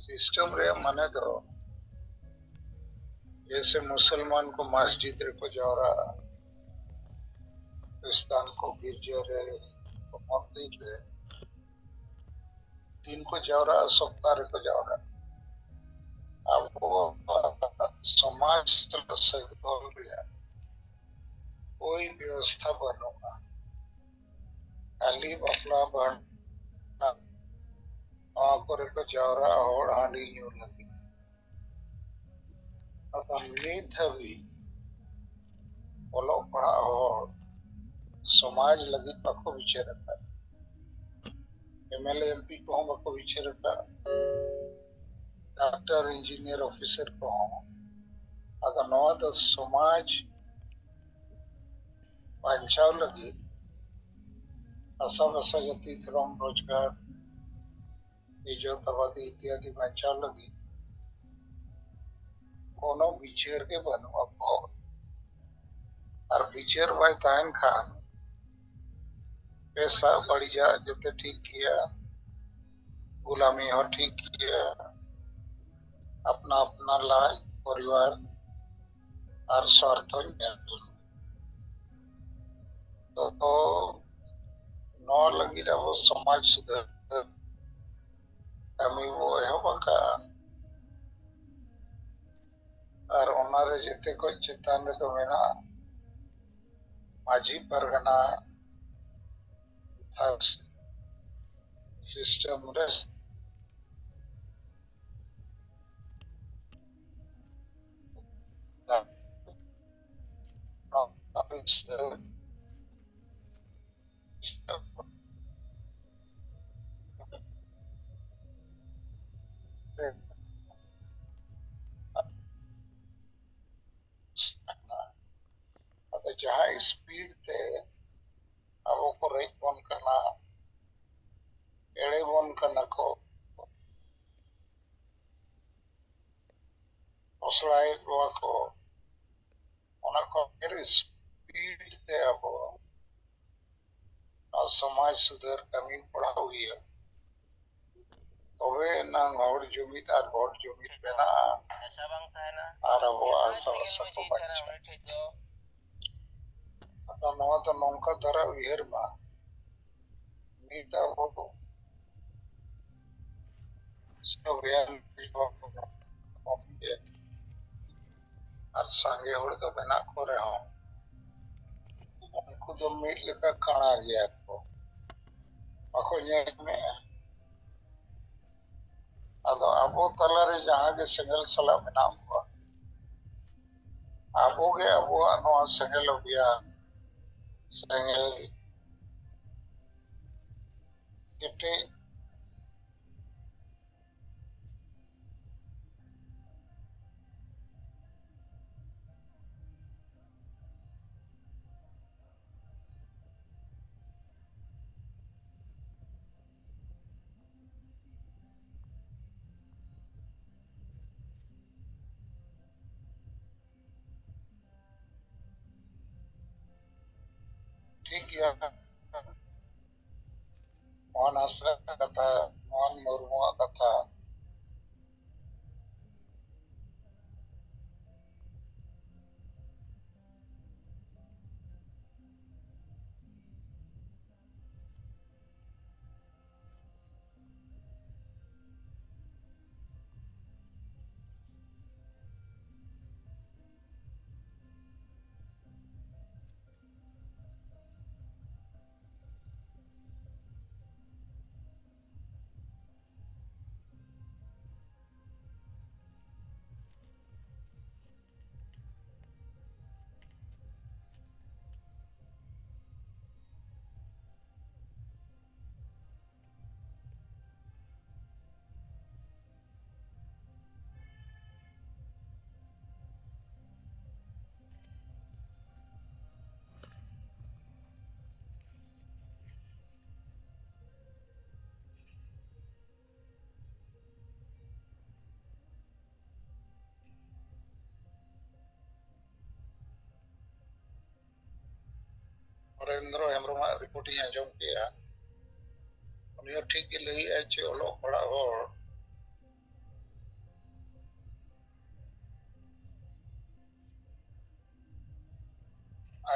System रे माने दो जैसे मुसलमान को मस्जिद रे को जावरा क्रिस्तान को गिरजे रे को मंदिर रे दिन को जावरा सप्ताह रे को जावरा अब समाज से बोल रहा कोई व्यवस्था बनूंगा खाली बपला बढ़ना करे को जावरा और हांडी न्यू लगी नीत हवी बोलो पढ़ा और समाज लगी बको विचारता एमएलए एमपी को हम बको विचारता डॉक्टर इंजीनियर ऑफिसर को हम नवा तो समाज बांचाव लगी आशा जाति धर्म रोजगार इज्जतवादी इत्यादि बांचाव लगी कोनो विचार के बनवा बहुत और विचार भाई तान खान पैसा बढ़ी जा जते ठीक किया गुलामी हो ठीक किया अपना अपना लाज परिवार और स्वार्थ तो न लगी वो समाज सुधर कमी वो है बका और उन्हारे जेते को चितान तो मेना माझी परगना सिस्टम रे जहाँ स्पीड थे अब को रेट बंद करना एड़े बंद करना को उसलाए को उना को स्पीड थे अब समाज सुधर कमी पड़ा हुई है तबे ना हर जुमित और भोट जुमित बेना ऐसा बंग था ना और वो आशा को बच्चा आता नवा तो नौका धरा विहर मा नीता वो सब बयान और संगे होड़ तो बेना को रहे हो उनको तो मीट लेकर खाना गया को अको में अदो अबो तलारे जहाँ के सिंगल सला में नाम हुआ अबो के अबो अनो सिंगल हो गया सिंगल कितने ठीक है मोहन आश्रय कथा मोहन मुर्मू कथा नरेंद्र हेम्ब्रम रिपोर्टिंग आजम किया उन्हें ठीक के लिए ऐसे ओलो पड़ा हो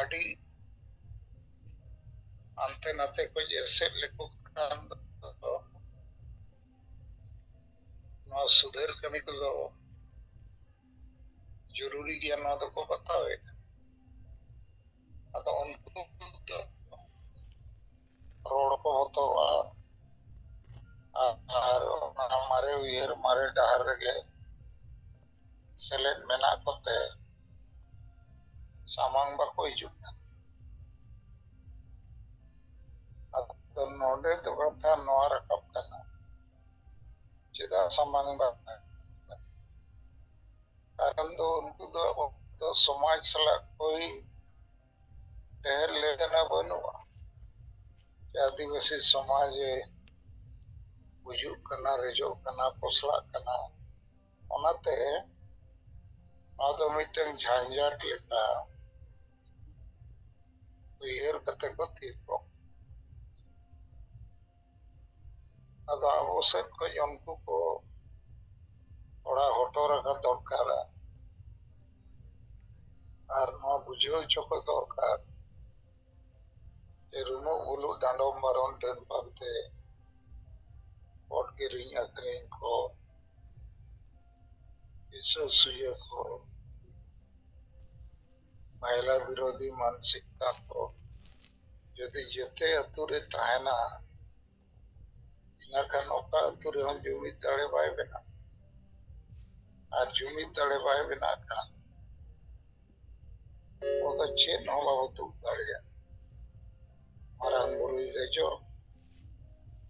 ᱟᱹᱰᱤ ante nate ko eset leko kan no sudher kami ko जरूरी ज्ञान को बतावे अतो उनको रोड को होतो और हमारे उयर मारे डहर के सेलेट मेना कोते सामांग बाको हिजुक अतो नोडे तो कथा नोआ रकब करना चेदा सामांग बा कारण तो उनको तो समाज सला कोई ढेर लेना बनुआ आदिवासी समाज बुजुग कना रेजो कना पोसला कना ओनाते आदो मिटन झांझाट लेका उयर कते को थीपो अब आबो से को उनको को थोड़ा होटो रखा दरकार और नो बुझो चको दरकार ए रुनो बुलु डांडो मारोन टेन पाते और किरिंग अकरिंग को इसो सुये को महिला विरोधी मानसिकता को यदि जेते अतुरे ताहेना इना खान ओका अतुरे हम जुमिद दाड़े बाय बेना और जुमिद दाड़े बाय बेना का वो तो चेन हो बाबू तुम दाड़े मारान बुरुई रेजो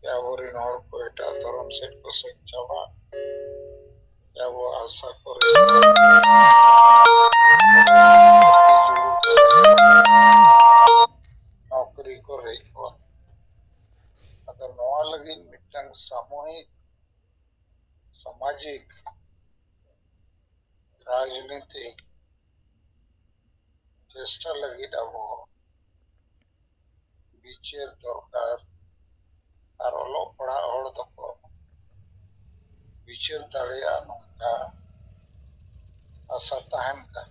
या वो रिनोर को एटा तोरम सेट को सेंचावा या वो आशा को नौकरी को रही को अतो नोआ लगी मिटंग सामूहिक सामाजिक राजनीतिक चेष्टा लगी अब विचार दरकार और ओलो पढ़ा हड़ तको विचार दाड़िया नोंका आशा तहन का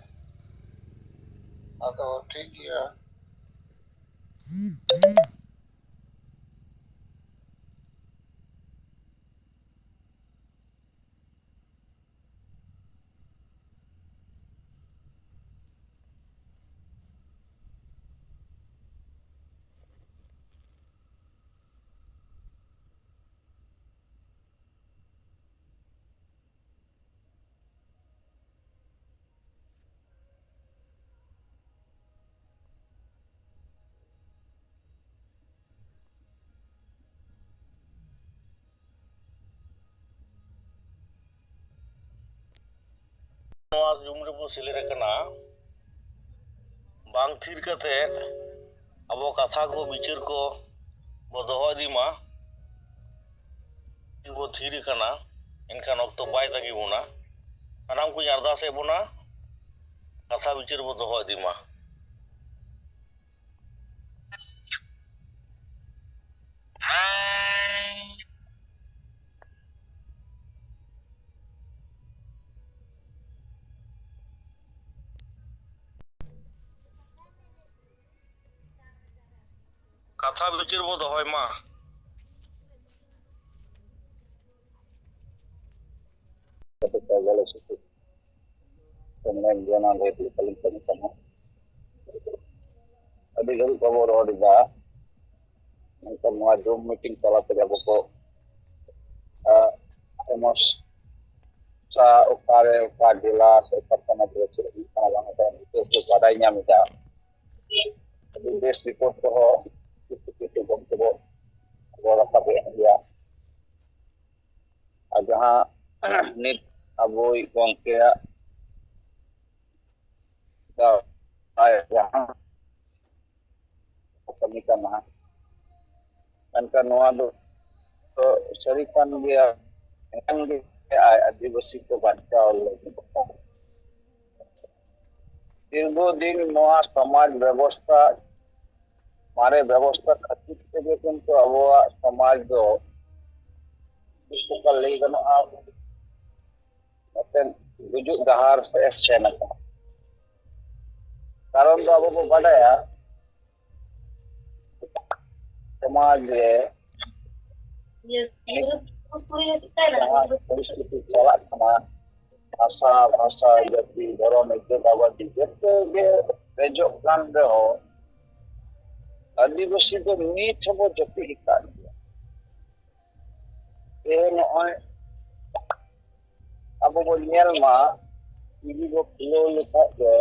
अदो ठीक गया जुमरे बो सिलेर कना बांग थीर कते अब कथा को विचार को बो दोहो दिमा बो थीर कना इनखान अक्तो बाय तगी बोना सानाम को अरदास ए बोना कथा विचार बो दोहो दिमा कथा विचार बो दोहोय मा अभी घड़ी खबर ओडिदा नंतर नवा जूम मीटिंग चला पे जब को फेमस सा उकारे उका जिला से पटना के चली kana bang itu padanya minta अभी देश रिपोर्ट को किसी गम को बोला था dia जहाँ नित अबो गम के जहाँ kami kana kan kanwa do to sarikan dia yang dia आदिवासी को बचाव दीर्घदिन नवा समाज व्यवस्था मारे व्यवस्था खातिर से किंतु अब समाज दो इसको ले गनो आप मतलब गुजु दहार से सेना karon do abo bo badaya समाज रे परिस्थिति चलत कना भाषा भाषा जाति धर्म एकतावादी जते गे रेजो कान रे हो आदिवासी को नीट हो जति हिका ए नय अब वो नेल मा टीवी को फ्लो लिखा जे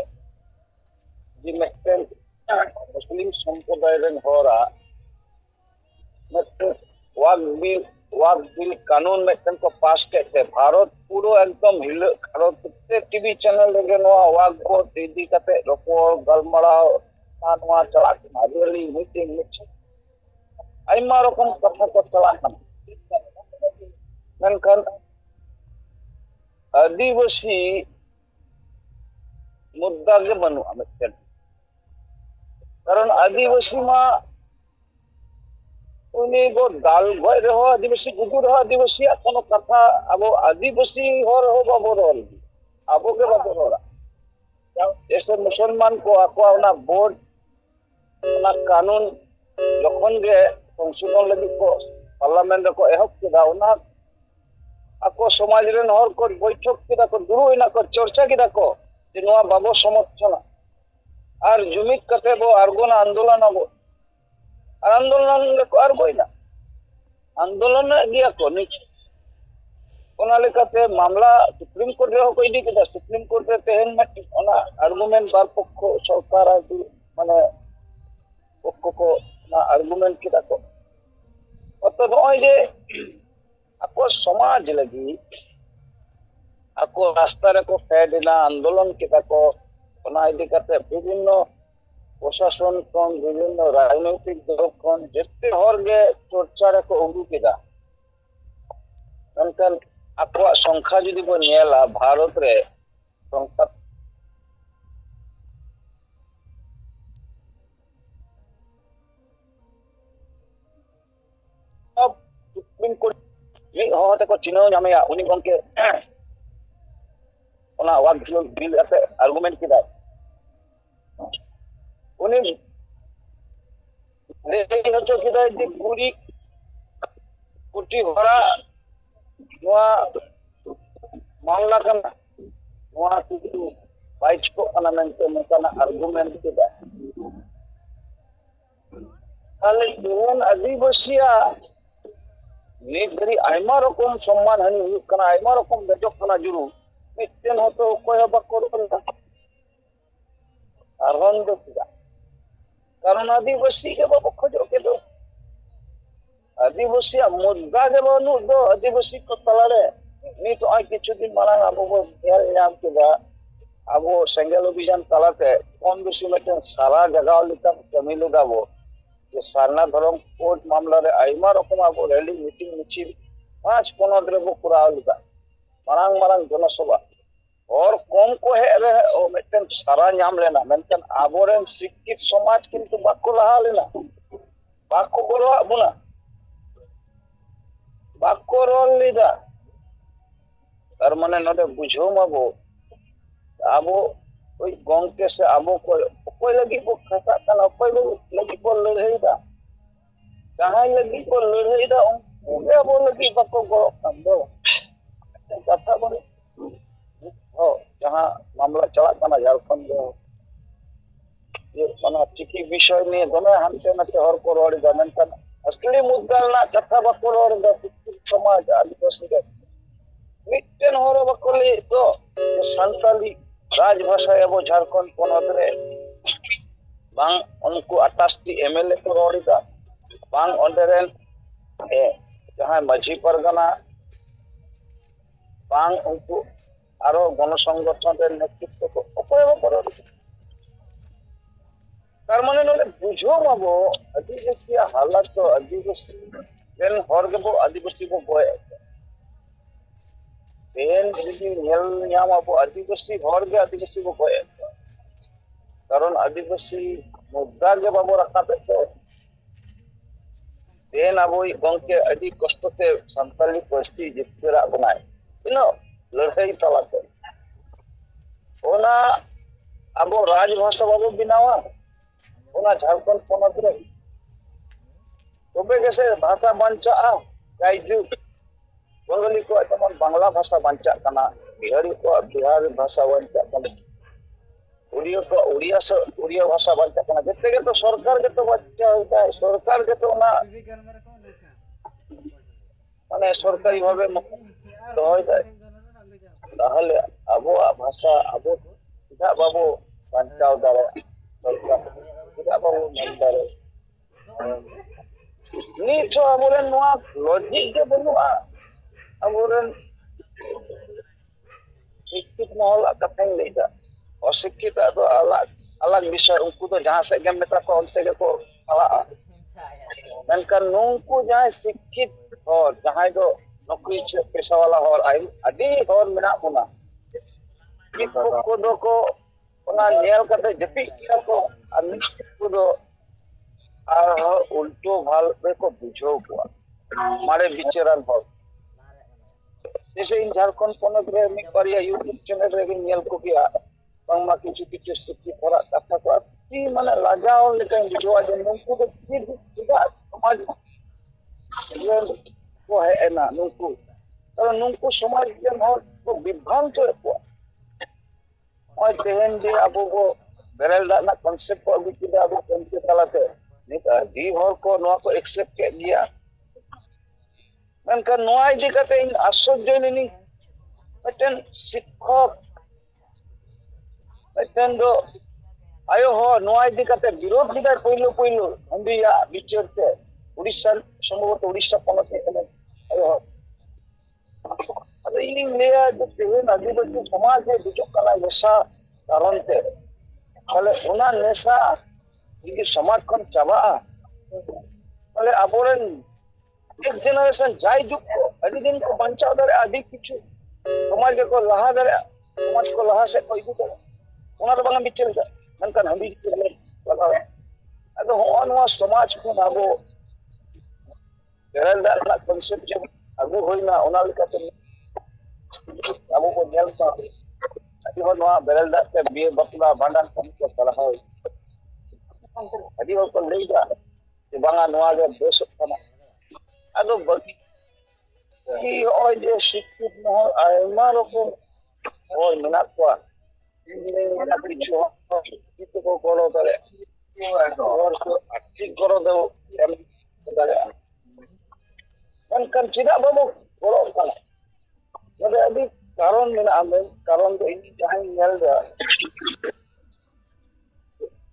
जी मेक्टेन मुस्लिम संप्रदाय रे होरा वाक बिल कानून में को पास करते भारत पूरा एकदम हिल भारत प्रत्येक टीवी चैनल रे नवा वाक को दीदी कते रपोर गलमड़ाव नवा चला आदिवासी मीटिंग मिछ आइमा रकम कथा को चला मेनखान आदिवासी मुद्दा के बनु अमेरिकन कारण आदिवासी मा उनी को दाल गय रहो आदिवासी गुजर रहो आदिवासी कोनो कथा अब आदिवासी हो रहो बाबो रोल आबो के बाबो रोला जैसे मुसलमान को आको ना बोर्ड ना कानून जखन गे संशोधन लगी को पार्लियामेंट को एहब किदा ना आको समाज रेन हर को बैठक किदा को दुरु इना को चर्चा किदा को जे नवा बाबो समर्थन और जुमित कते बो आर्गोना आंदोलन अब आंदोलन को आर कोईना आंदोलन गया को नीचे ओना लेकाते मामला सुप्रीम कोर्ट रे को इदी केदा सुप्रीम कोर्ट रे तेहन में ओना आर्गुमेंट बार पक्ष सरकार आदि माने पक्ष को ना आर्गुमेंट केदा को तो नय जे आको समाज लगी आको रास्ता रे को फेडिना आंदोलन केदा को ओना इदी करते विभिन्न प्रशासन कोन विभिन्न राजनीतिक दल कोन जते हर गे चर्चा रे को उगु केदा संकल आको संख्या जदि को नेला भारत रे संख्या अब सुप्रीम कोर्ट ये होते को चिनो नामेया उनी गंके ओना वाक बिल आते आर्गुमेंट केदा उनी ले हचो किदा दि पूरी कुटी भरा नवा मामला कना नवा किछु बाइच को कना मेंते मकना आर्गुमेंट किदा खाली दोन आदिवासिया ने गरी आइमा रकम सम्मान हनी हुई कना आइमा रकम बेजो कना जुरु मिटेन होतो कोय बको रोला आरहन दो किदा कारण आदिवासी के बाबू खोजो के दो आदिवासी मुद्दा के बनु दो आदिवासी को तलारे नी तो आई किछु दिन मारांग आबो को हेल नाम केदा आबो सेंगल अभियान तलाते कम बेसी मेटन सारा जगह लिता कमिलो दाबो जे सारना धरम कोर्ट मामला रे आइमा रकम आबो रैली मीटिंग मिचिल 5-15 दिन को पूरा लिता मारांग मारांग जनसभा और कौन को है रे ओ मेटन सारा नाम लेना मेनकन आबोरेन शिक्षित समाज किंतु बाको लहा लेना बाको बोलो बुना बाको रोल लीदा तार माने नडे बुझो माबो आबो ओई गंके से आबो कोई लगी को खाता कना कोई लगी को लड़ेदा कहां लगी को लड़ेदा उनके आबो लगी बाको गो कंदो कथा बने हो जहां मामला चला कना झारखंड ये कना चिकी विषय ने दमे हमसे नते हर को रोड गमन कन असली मुद्दा ना कथा बको रोड द समाज आदिवासी के मिटन होरो बकोले तो संताली राजभाषा एबो झारखंड पोनत रे बांग उनको 28 एमएलए को रोडिदा बांग ओंडेरेन ए जहां माझी परगना बांग उनको आरो गण संगठन नेतृत्व को उपयोग करो तार माने नले बुझो माबो आदिवासी हालत तो आदिवासी बेन हरगबो आदिवासी को गोय बेन दिदी नेल न्याम आबो आदिवासी हरगे आदिवासी को गोय कारण आदिवासी मुद्दा के बाबो रखाते तो बेन आबो गंके आदि कष्टते संताली परिस्थिति जितरा बनाए लड़ाई तलाते ओना abo raj bhasha babo binawa ona Jharkhand ponot re tobe gese bhasha bancha'a jaijuk Bengali ko teman Bangla bhasha banchak kana Bihari ko Bihar bhasha banchak kana Uriya ko Uriya bhasha banchak kana jete ge to sarkar ge to baccha hoita hai sarkar ge to ona মানে সরকারি ভাবে দোয় দেয় তাহলে আবহাওয়া ভাষা আবো tidak babu bancau dara tidak babu mandare ni to amuran noa logic ge banua amuran শিক্ষিত মহল কাথাই leida অশিক্ষিত তো alag বিষয় unku to jahan sed ge meta ko onte ge ko ala menkan nungku jahan শিক্ষিত hor jahan do nokri pesa wala hor ai adi hor mena puna Iku kodo ko ona nyel kate jepi ko ani kodo ulto bhal ko bujho ko mare bicharan hor jese in Jharkhand ponot re mi pariya YouTube channel re nyel ko kiya bangma kichu kichu sikhi thora katha ko ki mane lagao lekan bujho je nungku ko ki tidak samaj ko hai ena nungku tara nungku samaj jen hor ko bibhanto ko और तेहन जे अबो को barrel ना concept को अगु किदा अबो कंचे तलाते निका दी हर को नोआ को एक्सेप्ट के दिया मेनका नोआ इदी कते इन आश्चर्य निनी मटन शिक्षक मटन दो आयो हो नोआ इदी कते विरोध दिदा पहिलो हंदिया बिचरते उड़ीसा संभवत उड़ीसा पनत ने आयो हो अरे इन मेरा जो तेहन आदिवासी समाज है बिचो कला नेशा कारण ते তাহলে ওনা নেশা যদি সমাজ কোন চাবা তাহলে আবরেন এক জেনারেশন যাই যুক্ত আদি দিন কো বাঁচাও ধরে আদি কিছু সমাজ কো লাহা ধরে সমাজ কো লাহা সে কই দিতে ওনা তো বাংলা বিচে যায় মনকান হাবি লাগাও আদো হন ওয়া সমাজ কো নাবো বেরাল দা কনসেপ্ট যে আগু হইনা ওনা লিকাতে আবো কো নেলতা adi hor noa beral da te biye bapla bandan ko salah hoy adi hor ko leida je banga noa ge besok kana ado bagi ki oy je shikkit no aima rokom oy menak ko ini menak kichu itu ko golo dare hor ko atik goro do em dare kan tidak babu golo kana jadi adi karon mena amen karon do ini jahan nyel da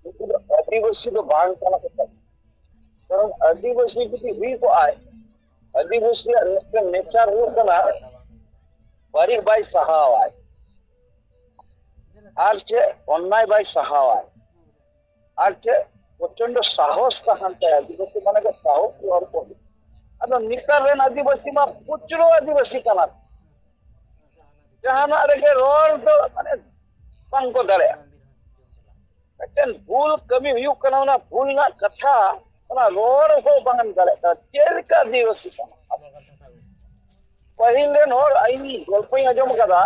itu आदिवासी तो बांग kana kata karon आदिवासी ki hui ko ai आदिवासी के nature hu kana bari bai sahawai আর যে অন্যায় by সাহাওয়ায় আর যে প্রচন্ড সাহস কাহান্তে আদিবাসী মানে সাহস অর্প আদো নিকারেন আদিবাসী মা প্রচুর আদিবাসী কানা जहाना रगे रोल तो माने पंग को दरे लेकिन भूल कमी हुई कना ना भूल ना कथा ना रोल हो बंगन दरे ता चेल का दिवसी का पहिले नोर आईनी गल्पई अजम कदा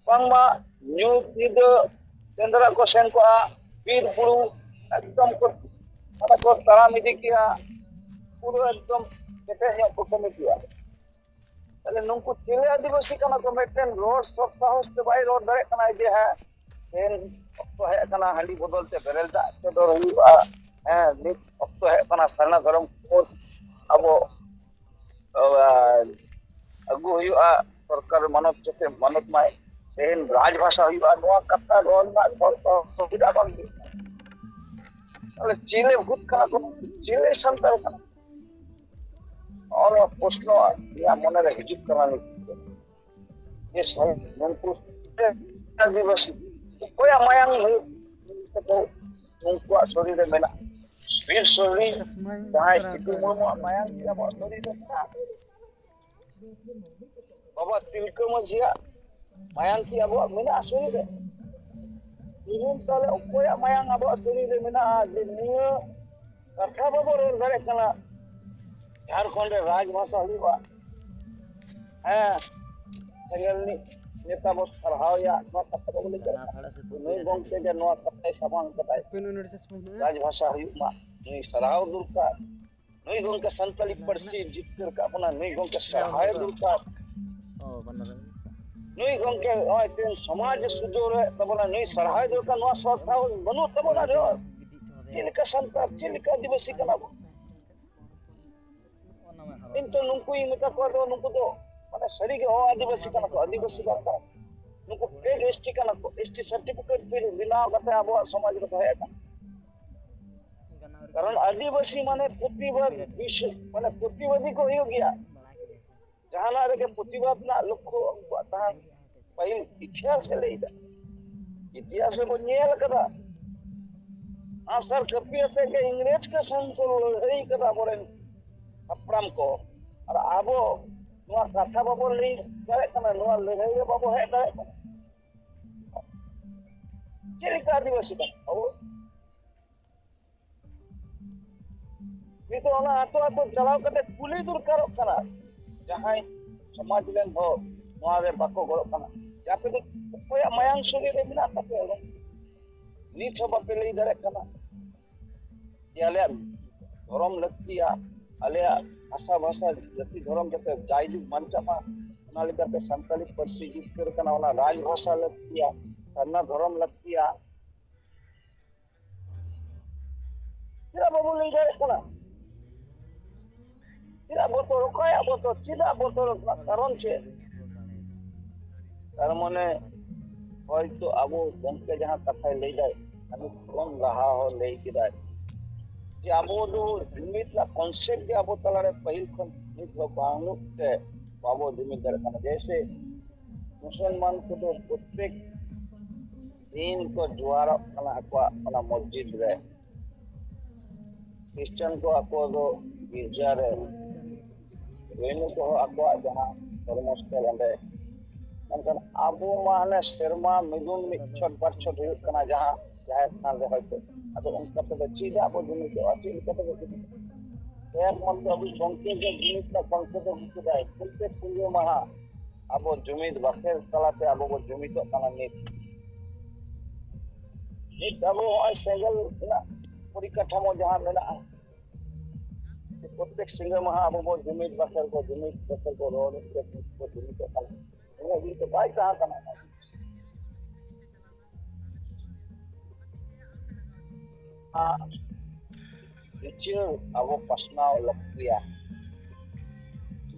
पंगमा न्यू तीद चंद्रा को सेन को वीर पुरु एकदम को माने को तारामिदी किया पुरु एकदम केते को कमी किया তাহলে নুনকু চিলে আদিবাসী কানা তো মেটেন রোড সব সাহস তে বাই রোড ধরে কানা যে হ্যাঁ সেন অক্ত হে কানা হাঁড়ি বদলতে বেরেল দা তে দর হুইবা হ্যাঁ নিত অক্ত হে কানা সারনা ধরম কোর আবো আগু হুইবা সরকার মানব চতে মানব মাই সেন রাজভাষা হুইবা নোয়া কাতা রোল না সুবিধা বাং তাহলে চিলে ভূত কানা তো চিলে সান্তাল কানা और प्रश्न या मन रे हिजुक करानी ये सब नंकु आदिवासी कोई मायांग है तो नंकु शरीर में मेना वीर शरीर जहां स्थिति मो मायांग या शरीर में बाबा तिलक मजिया मायांग की अब मेना शरीर में ini tale कोई मायांग अब शरीर में मेना जे नियो कथा बाबा रे घरे कला झारखंड राजभाषा हुआ है संगलनी नेता बो सरहावया नोआ कथा बो लई नई गंके जे नोआ कथा सामांग कदाय राजभाषा हुयुग मा नई सरहाव दुरकार नई गंके संताली पारसी जितकर का बना नई गंके सरहाय दुरकार नई गंके ओय तेन समाज सुदोरे तबना नई सरहाय दुरकार नोआ संस्थाव बनु तबना रे चिलिका संतार चिलिका आदिवासी कना बो इंतो नुंकु इ मता को दो नुंकु दो माने सरी के आदिवासी कना को आदिवासी बात नुंकु पेग एसटी कना को एसटी सर्टिफिकेट फिर बिना कथा अब समाज को है कारण आदिवासी माने प्रतिवाद विश्व माने प्रतिवादी को हो गया जहाना रे के प्रतिवाद ना लक्ष्य ता पहिल इतिहास के लेदा इतिहास को नेल कदा आसर कपियते के इंग्रेज के संसल हेई कदा बोरेन अपराम को और आबो नुआ कथा बाबो लई करे कना नुआ लड़ाई बाबो है करे चिलिका आदिवासी का अब तो ना आतो आतो चलाव कते कुली दूर करो कना जहां समाज लेन हो नुआ रे बाको गरो कना जापे तो कोया मयांग सुगे रे बिना तके नीथ बापे लई दरे कना याले धर्म लक्तिया आले आशा भाषा जति धर्म जते जायजु मंचमा नालिकाते संताली परसी जितकर कना वाला राजभाषा लक्तिया कन्ना धर्म लक्तिया चिदा बाबू लई जाए कना चिदा बोतल कया बोतल चिदा बोतल कारण छे तार माने হয়তো আবো গমকে जहां कथा लई जाए আমি কোন রাহা हो लई किदा যে আবো দো जुमित ला कॉन्सेप्ट के आबो तलारे पहिल खन नित बांगु से बाबो जुमित कर कना जैसे मुसलमान को तो प्रत्येक दिन को जुआरा कना अक्वा कना मस्जिद रे क्रिश्चियन को अको दो गिरजा रे वेनु को अक्वा जहां धर्मस्थल अंदे मनकन आबो माने शर्मा मिदुन मिछट परछट हुयुग कना जहां जाहे थान रे होयतो अदो उनका तो चीजा आबो जुमित के अचिल कते एक मतलब अभी संके जे जुमित ला कॉन्सेप्ट को दाय कुलते सिंह महा आबो जुमित बखेर चलाते आबो को जुमित कना नित आबो आय सेगल ना परिकाठामो जहां मेना प्रत्येक सिंह महा आबो को जुमित बखेर को रोड को जुमित कना ये तो भाई कहां कना बिचार आबो पासनाव लक्रिया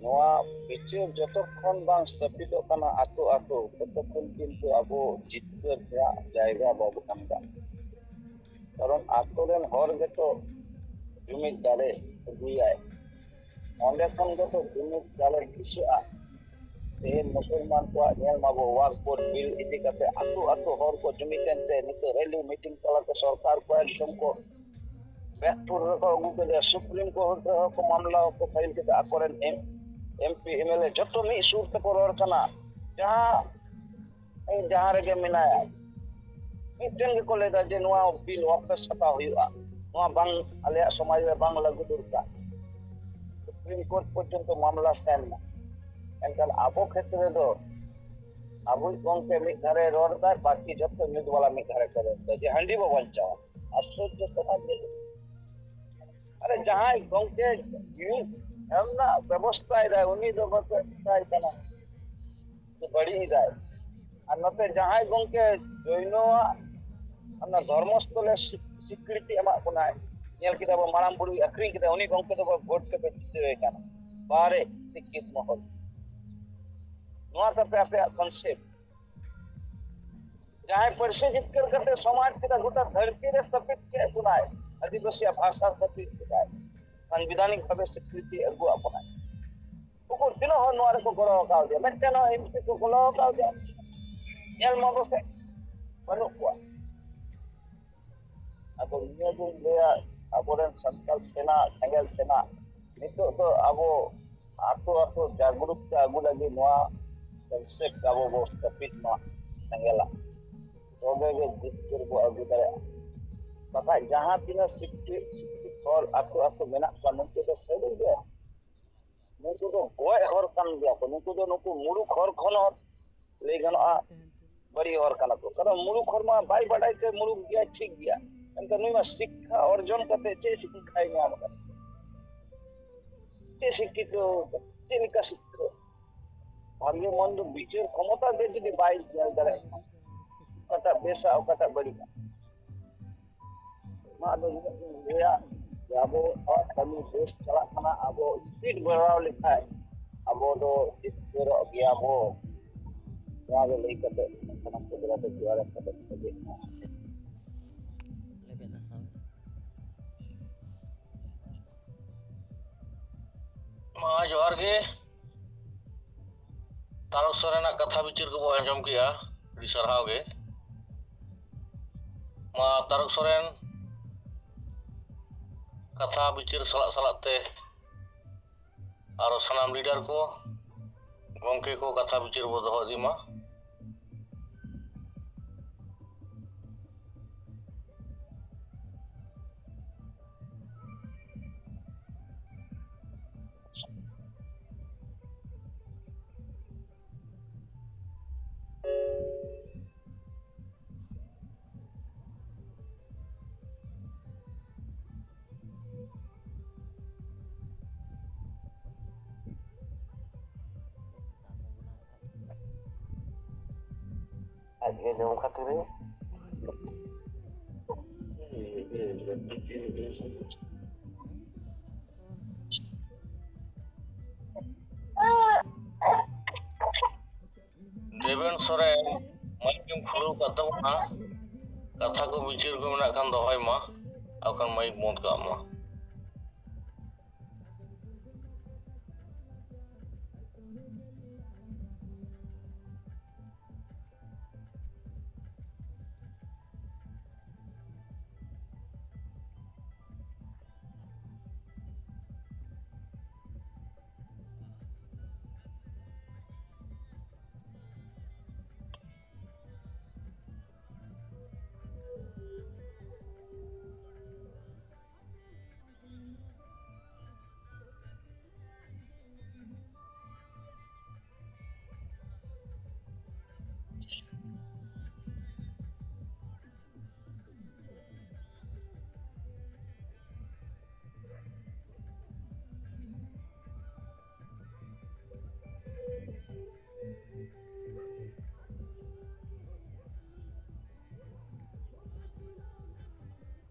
नोआ बिचार जतक्षण बांग स्थापित कना आतो आतो ततक्षण किंतु आबो जितकर जायगा बाबू कामदा कारण आतो रेन हर गेतो जुमित दारे गुयाय ओंडे खन गेतो जुमित दारे दिसआ ए मुसलमान को नेल माबो वाक बोर्ड बिल इति कते आतो आतो हर को जुमितेन ते नितो रैली मीटिंग तलाते सरकार को एकदम को बैकपुर को अगु के सुप्रीम कोर्ट को मामला को फाइल के आकोरेन एमपी एमएलए जतो मी सूर तक रोड कना जहां रे के मिनाया मिटेन को लेदा जे नोआ बिल वापस हता हुआ नोआ बांग आले समाज रे बांग लागू दुरका सुप्रीम कोर्ट पर्यंत मामला सेन एनकन आबो क्षेत्र दो आबो गंके मी घरे रोड दार बाकी जतो न्यूज वाला मी घरे करे जे हंडी बो बंचा आश्चर्य समाज अरे जहां गंके हमना व्यवस्था इदा उनी दो व्यवस्था इतना तो बड़ी इदा अन्नते जहां गंके जइनोआ अन्ना धर्मस्थले स्वीकृति एमा कोना नेल किदा बो माराम बुड़ी अखरी किदा उनी गंके तो वोट के दे काना बारे सिक्कित महल नोआ तपे आपे कॉन्सेप्ट जहां परिसे जितकर करते समाज किदा गोटा धरती रे स्थापित के सुनाए आदिवासी भाषा स्थापित किया संवैधानिक भावे स्वीकृति अगु अपनाए उको दिनो हो नोरे को गलो काव दे मेटेनो एमपी को गलो काव दे नेल मगो से बनु को अब नियो जो लेया अबोरन संकल्प सेना संगल सेना नितो तो अबो आतो जागरूकता अगु लगी नोआ कंसेप्ट अबो बो स्थापित मा संगला तोबे जितकर को अगु करे बाका जहां तिना शिक्षित और आतो मेना को नुको तो सही गया नुको तो गोय हर कान गया को नुको तो नुको मुरु खर खन lay ganoa bari hor kana ko karon muluk hor ma bai badai te muluk gya thik gya enkhan nui ma শিক্ষা অর্জন করতে che শিক্ষাই nyam kana che শিক্ষিত che nika শিক্ষিত ভাগ্য মন্দ বিচার ক্ষমতা দিয়ে যদি bai nyal dare kata besa kata bari ma do ya abo kami des chalak kana abo speed baraw lekhai abo do ispero gya abo ya lay kate kana ko dara te juara kate मा जोहार गे तारक सोरेन कथा बिचार को आंजम किया सरहाव गे मा तारक सोरेन कथा बिचार सलाक सलाक ते आरो सनाम लीडर को गंके को कथा बिचार बो दोहो दी मा aje jom khatir Deven Soren mike खुलू कतबना कथा को बिचार को मेना खान दोहय मा आखान माइक बंद का मा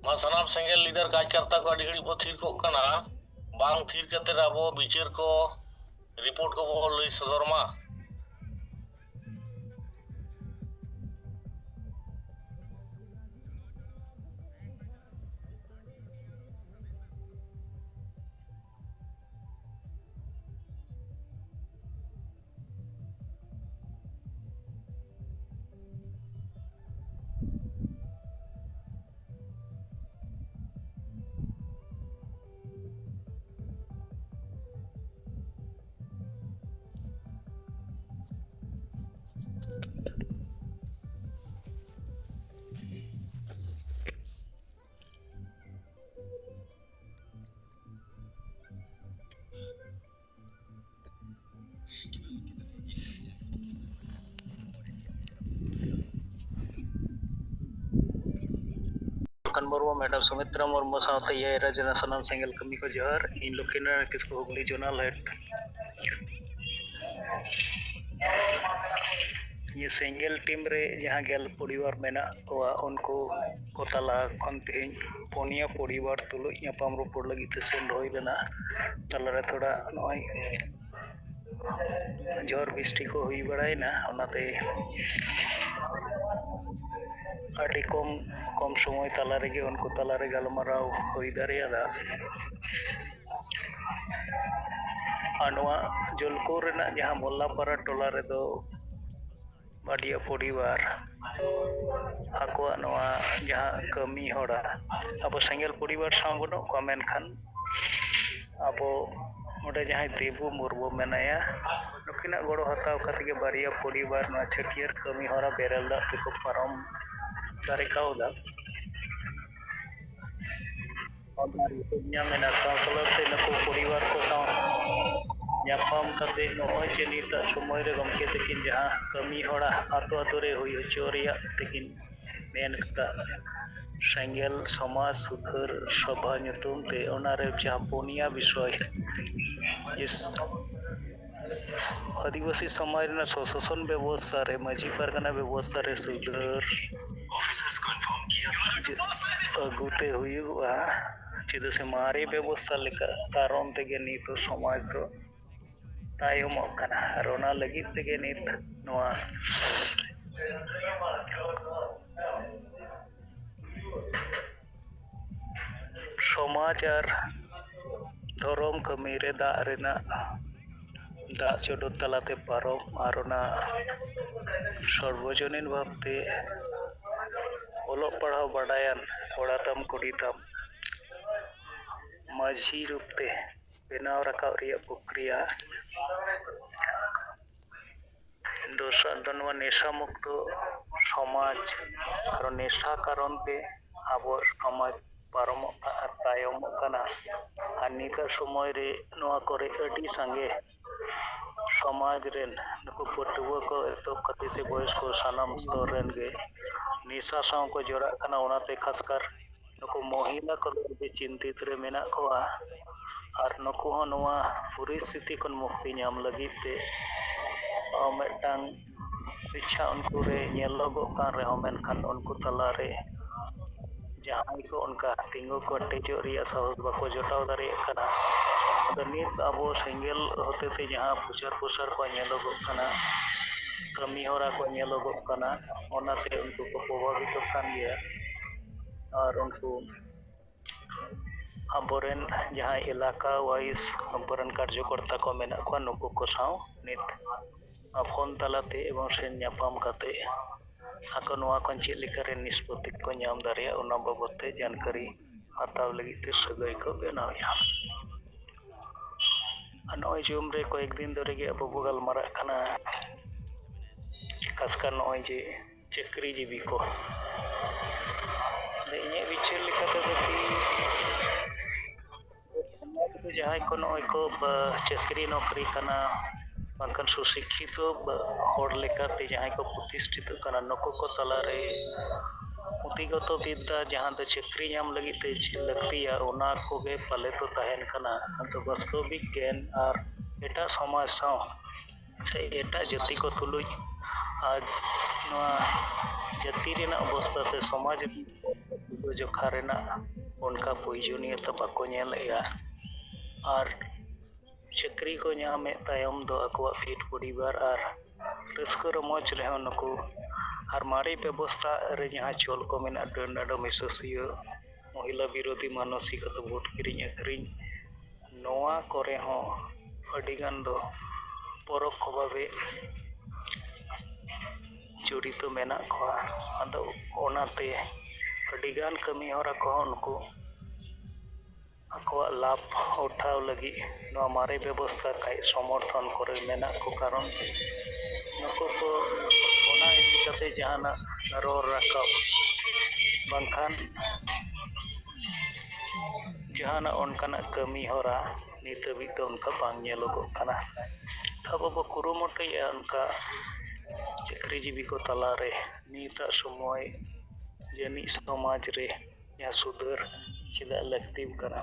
मा सनाम सेंगल लीडर कार्यकर्ता को अड़ी घड़ी को थीर को कना बांग थीर कते आबो बिचार को रिपोर्ट को बो लई सदर मा मुर्मू मैडम सुमित्रा मुर्मू साथे ये राजना सनाम सेंगल कमी को जोहर इन लुकिना किसको हुगली जोनल हेड ये सेंगल टीम रे जहां गेल परिवार मेना हुआ उनको कोतला खन तेज पोनिया परिवार तुलो यापाम रोपड़ लगी ते सेन होई लेना तलरे थोड़ा नय जोर बिस्टी को हुई बड़ाइना ओनाते अड़ी कम समय तला रेगे उनको तला रे गलमाराव हुई दारियादा आनवा जलकोर रेना जहां मोल्लापारा टोला रे दो बाडिया परिवार आको नवा जहां कमी होड़ा अब सेंगल परिवार साव बनो को मेनखान अब ओडे जहां देबू मुर्मू मेनाया नुकिना गड़ो हताव कते बारिया परिवार ना छटियर कमी होरा बेरल दा को परम दारे काउदा और मेना सासलते नको परिवार को साव ᱧᱟᱯᱟᱢ ᱠᱟᱛᱮ ᱱᱚᱜᱼᱚᱭ ᱡᱮ ᱱᱤᱛᱟᱜ ᱥᱚᱢᱚᱭ ᱨᱮ ᱜᱚᱢᱠᱮ ᱛᱟᱹᱠᱤᱱ ᱡᱟᱦᱟᱸ ᱠᱟᱹᱢᱤ ᱦᱚᱨᱟ ᱟᱛᱳ ᱟᱛᱳ ᱨᱮ ᱦᱩᱭ ᱦᱚᱪᱚ ᱨᱮᱭᱟᱜ ᱛᱮᱠᱤᱱ ᱢᱮᱱ ᱠᱟᱫᱟ ᱥᱮᱸᱜᱮᱞ ᱥᱚᱢᱟᱡᱽ ᱥᱩᱫᱷᱟᱹᱨ ᱥᱚᱵᱷᱟ ᱧᱩᱛᱩᱢ ᱛᱮ ᱚᱱᱟᱨᱮ ᱡᱟᱦᱟᱸ ᱯᱩᱱᱭᱟ ᱵᱤᱥᱚᱭ आदिवासी समाज में स्वशासन व्यवस्था रे माझी परगना व्यवस्था रे सुधार अगुते हुआ चेदा से मारे व्यवस्था लेका कारण तेगे नित समाज तो तायमोग कना आर ओना लगित तेगे नित नोआ समाज और धर्म कमी रे दा रेना दा चोडो तलाते पारो और ओना सर्वजनीन भावते ओलोग पढ़ाव बाडायान कोड़ातम कुड़ीतम माझी रूपते बेनाव रकाव रिया प्रक्रिया दोसर दनवा नेशा मुक्त समाज और नेशा कारण ते आबो समाज पारम तायम कना और नितर समय रे नोआ करे अडी संगे समाज रेन नुकु पटुआ को तो कति से बयस को सानाम स्तर रेन गे निशा साव को जोड़ा कना ओनाते खासकर नुकु महिला को भी चिंतित रे मेना कोआ और नुकु हो नोआ परिस्थिति कोन मुक्ति नाम लगिते मेटांग इच्छा उनको रे नेलोगो कान रे मेनखान उनको तला रे जहां को उनका तिंगो को टेजो रिया साहस बाको जोटाव दारे कना अदो नित आबो सेंगेल होते ते जहां पुसर पुसर को नेलोगो कना कमी होरा को नेलोगो कना ओनाते उनको को प्रभावित कान गया और उनको अबोरेन जहां इलाका वाइज अबोरेन कार्यकर्ता को मेना को नुको को साव नित फोन तलाते एवं सेन ᱧᱟᱯᱟᱢ ᱠᱟᱛᱮ आको नोआ कोन चेक लेकारे निष्पत्ति को ᱧᱟᱢ दारिया ओना बाबते जानकारी हताव लगी ते सगई को बेनावया नोय जुम रे कয়েক दिन धरे गे अब बगल मारा खाना खासकर नोय जे चाकरी जीवी को इने विचार लेकाते देखी जहां को नोय को चाकरी नौकरी कना बांकन सुशिक्षित हर लेकाते जहां को प्रतिष्ठित कना नको को तलारे पुतिगत विद्या जहां दो चाकरी नाम लगी ते लगतिया ओना कोगे पाले तो तहन कना तो वास्तविक ज्ञान और एटा समाज साव से एटा जाति को तुलुज आज नोआ जाति रेना अवस्था से समाज जोखा रेना उनका प्रयोजनीयता बाको नेलया और चाकरी को नामे तायम दो अकवा फिट परिवार और रस्क रमोज रहे नुकु और मारे व्यवस्था रे जहां चोल को मेना डंडा मिसोसियो महिला विरोधी मानसिकता वोट किरिंग अखरिंग नोआ करे हो अडिगान दो परोक्ष भावे जड़ित मेना को अदो ओनाते अडिगान कमी होरा को नुकु आको लाभ उठाव लगी नोआ मारे व्यवस्था का समर्थन करे मेना को कारण नुकु को ओना इदि कते जहाना रोर राकाव बांखान जहाना उनकाना कमी होरा नित भी तो उनका बांग नेलोगो कना तब बो कुरुमुटे उनका चाकरी जीवी को तलारे निता समय जनी समाज रे या सुधर चिदा लगती कना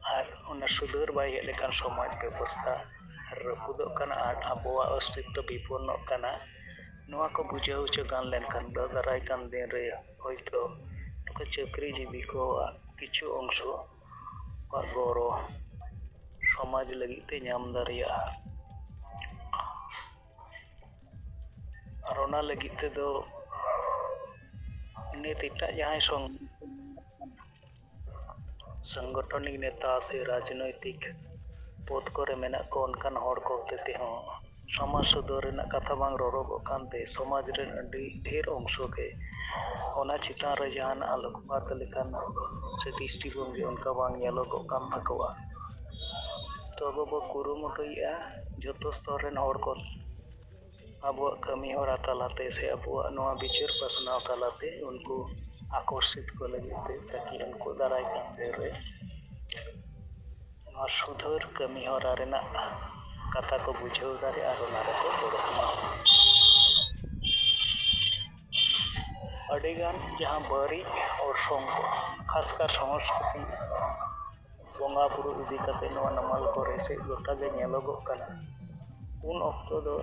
और उना सुधर बाय लेकान समाज व्यवस्था रपुदो कना और अबोआ अस्तित्व विपन्न कना नोआ को बुझाव च गान लेनखान दाराय कान दिन रे होयतो तो चाकरी जीवी को किछु अंश गौरव समाज लगी ते नाम दारिया और ओना लगी ते दो नित इटा जहां संगठनिक नेता से राजनैतिक पद करे मेना को उनकान हर को होते हो समाज सुधार रेना कथा बांग रोरोगो कानते समाज रे अडी ढेर अंश के ओना चितान रे जहान आलोकपात लेकान से दृष्टिभंगी उनका बांग नेलोगो कान तकवा तो अब बो कुरुमुटुया जतो स्तर रेन हर को अब कमी होरा तलाते से अब नोआ विचार पसनाव तलाते उनको आकर्षित को लगे ताकि उनको दाराय कान दे रे ᱱᱚᱣᱟ ᱥᱩᱫᱷᱟᱹᱨ ᱠᱟᱹᱢᱤ ᱦᱚᱨᱟ ᱨᱮᱱᱟᱜ ᱠᱟᱛᱷᱟ ᱠᱚ ᱵᱩᱡᱷᱟᱹᱣ ᱫᱟᱲᱮᱭᱟᱜᱼᱟ ᱟᱨ ᱚᱱᱟ ᱨᱮᱠᱚ ᱜᱚᱲᱚᱜ ᱢᱟ᱾ ᱟᱹᱰᱤᱜᱟᱱ ᱡᱟᱦᱟᱸ ᱵᱟᱹᱲᱤᱡ ᱚᱨᱥᱚᱝ ᱠᱚ ᱠᱷᱟᱥᱠᱟᱨ ᱥᱚᱝᱥᱠᱨᱤᱛᱤ ᱵᱚᱸᱜᱟ ᱵᱩᱨᱩ ᱤᱫᱤ ᱠᱟᱛᱮ ᱱᱚᱣᱟ ᱱᱟᱢᱟᱞ ᱠᱚᱨᱮ ᱥᱮ ᱜᱚᱴᱟ ᱜᱮ ᱧᱮᱞᱚᱜᱚᱜ ᱠᱟᱱᱟ᱾ ᱩᱱ ᱚᱠᱛᱚ ᱫᱚ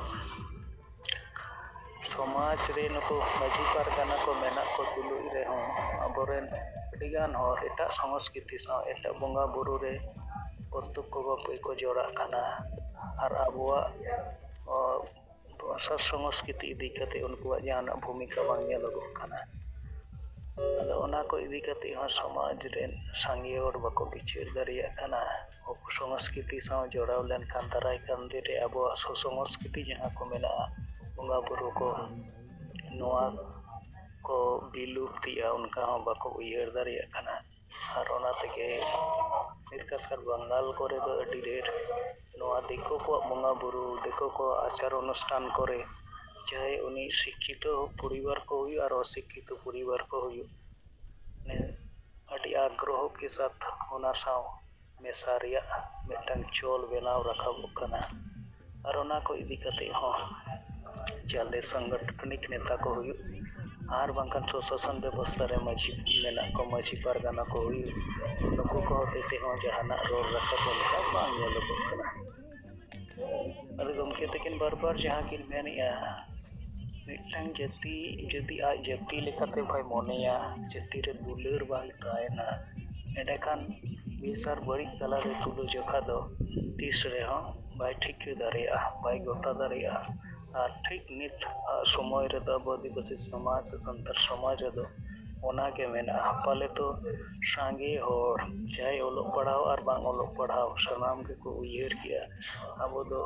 ᱥᱚᱢᱟᱡᱽ ᱨᱮ ᱱᱩᱠᱩ ᱢᱟᱹᱡᱷᱤ ᱯᱟᱨᱜᱟᱱᱟ ᱠᱚ ᱢᱮᱱᱟᱜ ᱠᱚ ᱛᱩᱞᱩᱡ ᱨᱮᱦᱚᱸ ᱟᱵᱚᱨᱮᱱ ᱟᱹᱰᱤᱜᱟᱱ ᱦᱚᱲ ᱮᱴᱟᱜ ᱥᱚᱝᱥᱠᱨᱤᱛᱤ ᱥᱟᱶ ᱮᱴᱟᱜ ᱵᱚᱸᱜᱟ ᱵᱩᱨᱩ ᱨᱮ ᱯᱨᱚᱛᱛᱚᱠᱠᱷᱚ ᱵᱷᱟᱵᱮ ᱠᱚ ᱡᱚᱲᱟᱜ ᱠᱟᱱᱟ ᱟᱨ ᱟᱵᱚᱣᱟᱜ ᱵᱷᱟᱥᱟ ᱥᱚᱝᱥᱠᱨᱤᱛᱤ ᱤᱫᱤ ᱠᱟᱛᱮ ᱩᱱᱠᱩᱣᱟᱜ ᱡᱟᱦᱟᱱᱟᱜ ᱵᱷᱩᱢᱤᱠᱟ ᱵᱟᱝ ᱧᱮᱞᱚᱜᱚᱜ ᱠᱟᱱᱟ᱾ ᱟᱫᱚ ᱚᱱᱟ ko ᱤᱫᱤ ᱠᱟᱛᱮ ᱦᱚᱸ ᱥᱚᱢᱟᱡᱽ ᱨᱮᱱ ᱥᱟᱸᱜᱮ ᱦᱚᱲ ᱵᱟᱠᱚ ᱵᱤᱪᱟᱹᱨ ᱫᱟᱲᱮᱭᱟᱜ ᱠᱟᱱᱟ᱾ ᱥᱚᱝᱥᱠᱨᱤᱛᱤ ᱥᱟᱶ ᱡᱚᱲᱟᱣ ᱞᱮᱱᱠᱷᱟᱱ ᱫᱟᱨᱟᱭ ᱠᱟᱱ ᱫᱤᱱ ᱨᱮ ᱟᱵᱚᱣᱟᱜ ᱥᱚᱝᱥᱠᱨᱤᱛᱤ ᱡᱟᱦᱟᱸ ko ᱢᱮᱱᱟᱜᱼᱟ ᱵᱚᱸᱜᱟ ᱵᱩᱨᱩ ko ᱱᱚᱣᱟ ko ᱵᱤᱞᱩᱯᱛᱤᱜᱼᱟ ᱚᱱᱠᱟ ᱦᱚᱸ ᱵᱟᱠᱚ ᱩᱭᱦᱟᱹᱨ ᱫᱟᱲᱮᱭᱟᱜ ᱠᱟᱱᱟ᱾ ᱟᱨ ᱚᱱᱟ ᱛᱮᱜᱮ ᱱᱤᱨᱠᱟᱥᱠᱟᱨ ᱵᱟᱝᱜᱟᱞ ᱠᱚᱨᱮ ᱫᱚ ᱟᱹᱰᱤ ᱰᱷᱮᱨ ᱱᱚᱣᱟ ᱫᱤᱠᱩ ᱠᱚᱣᱟᱜ ᱵᱚᱸᱜᱟ ᱵᱩᱨᱩ ᱫᱤᱠᱩ ᱠᱚᱣᱟᱜ ᱟᱪᱟᱨ ᱚᱱᱩᱥᱴᱷᱟᱱ ᱠᱚᱨᱮ ᱪᱟᱦᱮ ᱩᱱᱤ ᱥᱤᱠᱠᱷᱤᱛᱚ ᱯᱚরিবার ko ᱦᱩᱭᱩᱜ ᱟᱨ অশিক্ষিত পরিবার ko ᱦᱩᱭᱩᱜ ᱟᱹᱰᱤ ᱟᱜᱽᱨᱚᱦᱚ ke ᱥᱟᱛ ᱚᱱᱟ ᱥᱟᱶ ᱢᱮᱥᱟ ᱨᱮᱭᱟᱜ ᱢᱤᱫᱴᱟᱝ ᱪᱚᱞ ᱵᱮᱱᱟᱣ ᱨᱟᱠᱟᱵᱚᱜ ᱠᱟᱱᱟ᱾ ᱟᱨ ᱚᱱᱟ ko ᱤᱫᱤ ᱠᱟᱛᱮ ᱦᱚᱸ ᱪᱟᱞᱮ ᱥᱟᱝᱜᱚᱴᱷᱚᱱᱤᱠ ᱱᱮᱛᱟ ko ᱦᱩᱭᱩᱜ ᱟᱨ ᱵᱟᱝᱠᱷᱟᱱ ᱥᱚᱥᱟᱥᱚᱱ ᱵᱮᱵᱚᱥᱛᱷᱟ ᱨᱮ ᱢᱟᱹᱡᱷᱤ ᱢᱮᱱᱟᱜ ᱠᱚ ᱢᱟᱹᱡᱷᱤ ᱯᱟᱨᱜᱟᱱᱟ ko ᱦᱩᱭᱩᱜ ᱱᱩᱠᱩ ko ᱦᱚᱛᱮ ᱦᱚᱸ ᱡᱟᱦᱟᱱᱟᱜ ᱨᱚᱲ ᱨᱟᱠᱟᱵ ᱚᱱᱠᱟ ᱵᱟᱝ ᱧᱮᱞᱚᱜᱚᱜ ᱠᱟᱱᱟ᱾ ᱟᱫᱚ ᱜᱚᱢᱠᱮ ᱛᱟᱹᱠᱤᱱ ᱵᱟᱨ ᱡᱟᱦᱟᱸ ᱠᱤᱱ ᱢᱮᱱᱮᱜᱼᱟ ᱢᱤᱫᱴᱟᱝ ᱡᱟᱹᱛᱤ ᱡᱩᱫᱤ ᱟᱡ ᱡᱟᱹᱛᱤ ᱞᱮᱠᱟᱛᱮ ᱵᱟᱭ ᱢᱚᱱᱮᱭᱟ ᱡᱟᱹᱛᱤ ᱨᱮ ᱫᱩᱞᱟᱹᱲ ᱵᱟᱭ ᱛᱟᱦᱮᱱᱟ ᱮᱸᱰᱮᱠᱷᱟᱱ ᱵᱮᱥ ᱟᱨ ᱵᱟᱹᱲᱤᱡ ᱛᱟᱞᱟᱨᱮ ᱛᱩᱞᱟᱹᱡᱚᱠᱷᱟ ᱫᱚ ᱛᱤᱥ ᱨᱮᱦᱚᱸ ᱵᱟᱭ ᱴᱷᱤᱠᱟᱹ ᱫᱟᱲᱮᱭᱟᱜᱼᱟ ᱵᱟᱭ ᱜᱚᱴᱟ ᱫᱟᱲᱮᱭᱟᱜᱼᱟ᱾ ᱟᱨ ᱴᱷᱤᱠ ᱱᱤᱛ ᱥᱚᱢᱚᱭ ᱨᱮᱫᱚ ᱟᱵᱚ ᱟᱹᱫᱤᱵᱟᱹᱥᱤ ᱥᱚᱢᱟᱡᱽ ᱥᱮ ᱥᱟᱱᱛᱟᱲ ᱥᱚᱢᱟᱡᱽ ᱨᱮᱫᱚ ᱚᱱᱟᱜᱮ ᱢᱮᱱᱟᱜᱼᱟ᱾ ᱯᱟᱞᱮ ᱛᱚ ᱥᱟᱸᱜᱮ ᱦᱚᱲ ᱪᱟᱦᱮ ᱚᱞᱚᱜ ᱯᱟᱲᱦᱟᱣ ᱟᱨ ᱵᱟᱝ ᱚᱞᱚᱜ ᱯᱟᱲᱦᱟᱣ ᱥᱟᱱᱟᱢ ᱜᱮᱠᱚ ᱩᱭᱦᱟᱹᱨ ᱠᱮᱜᱼᱟ ᱟᱵᱚ ᱫᱚ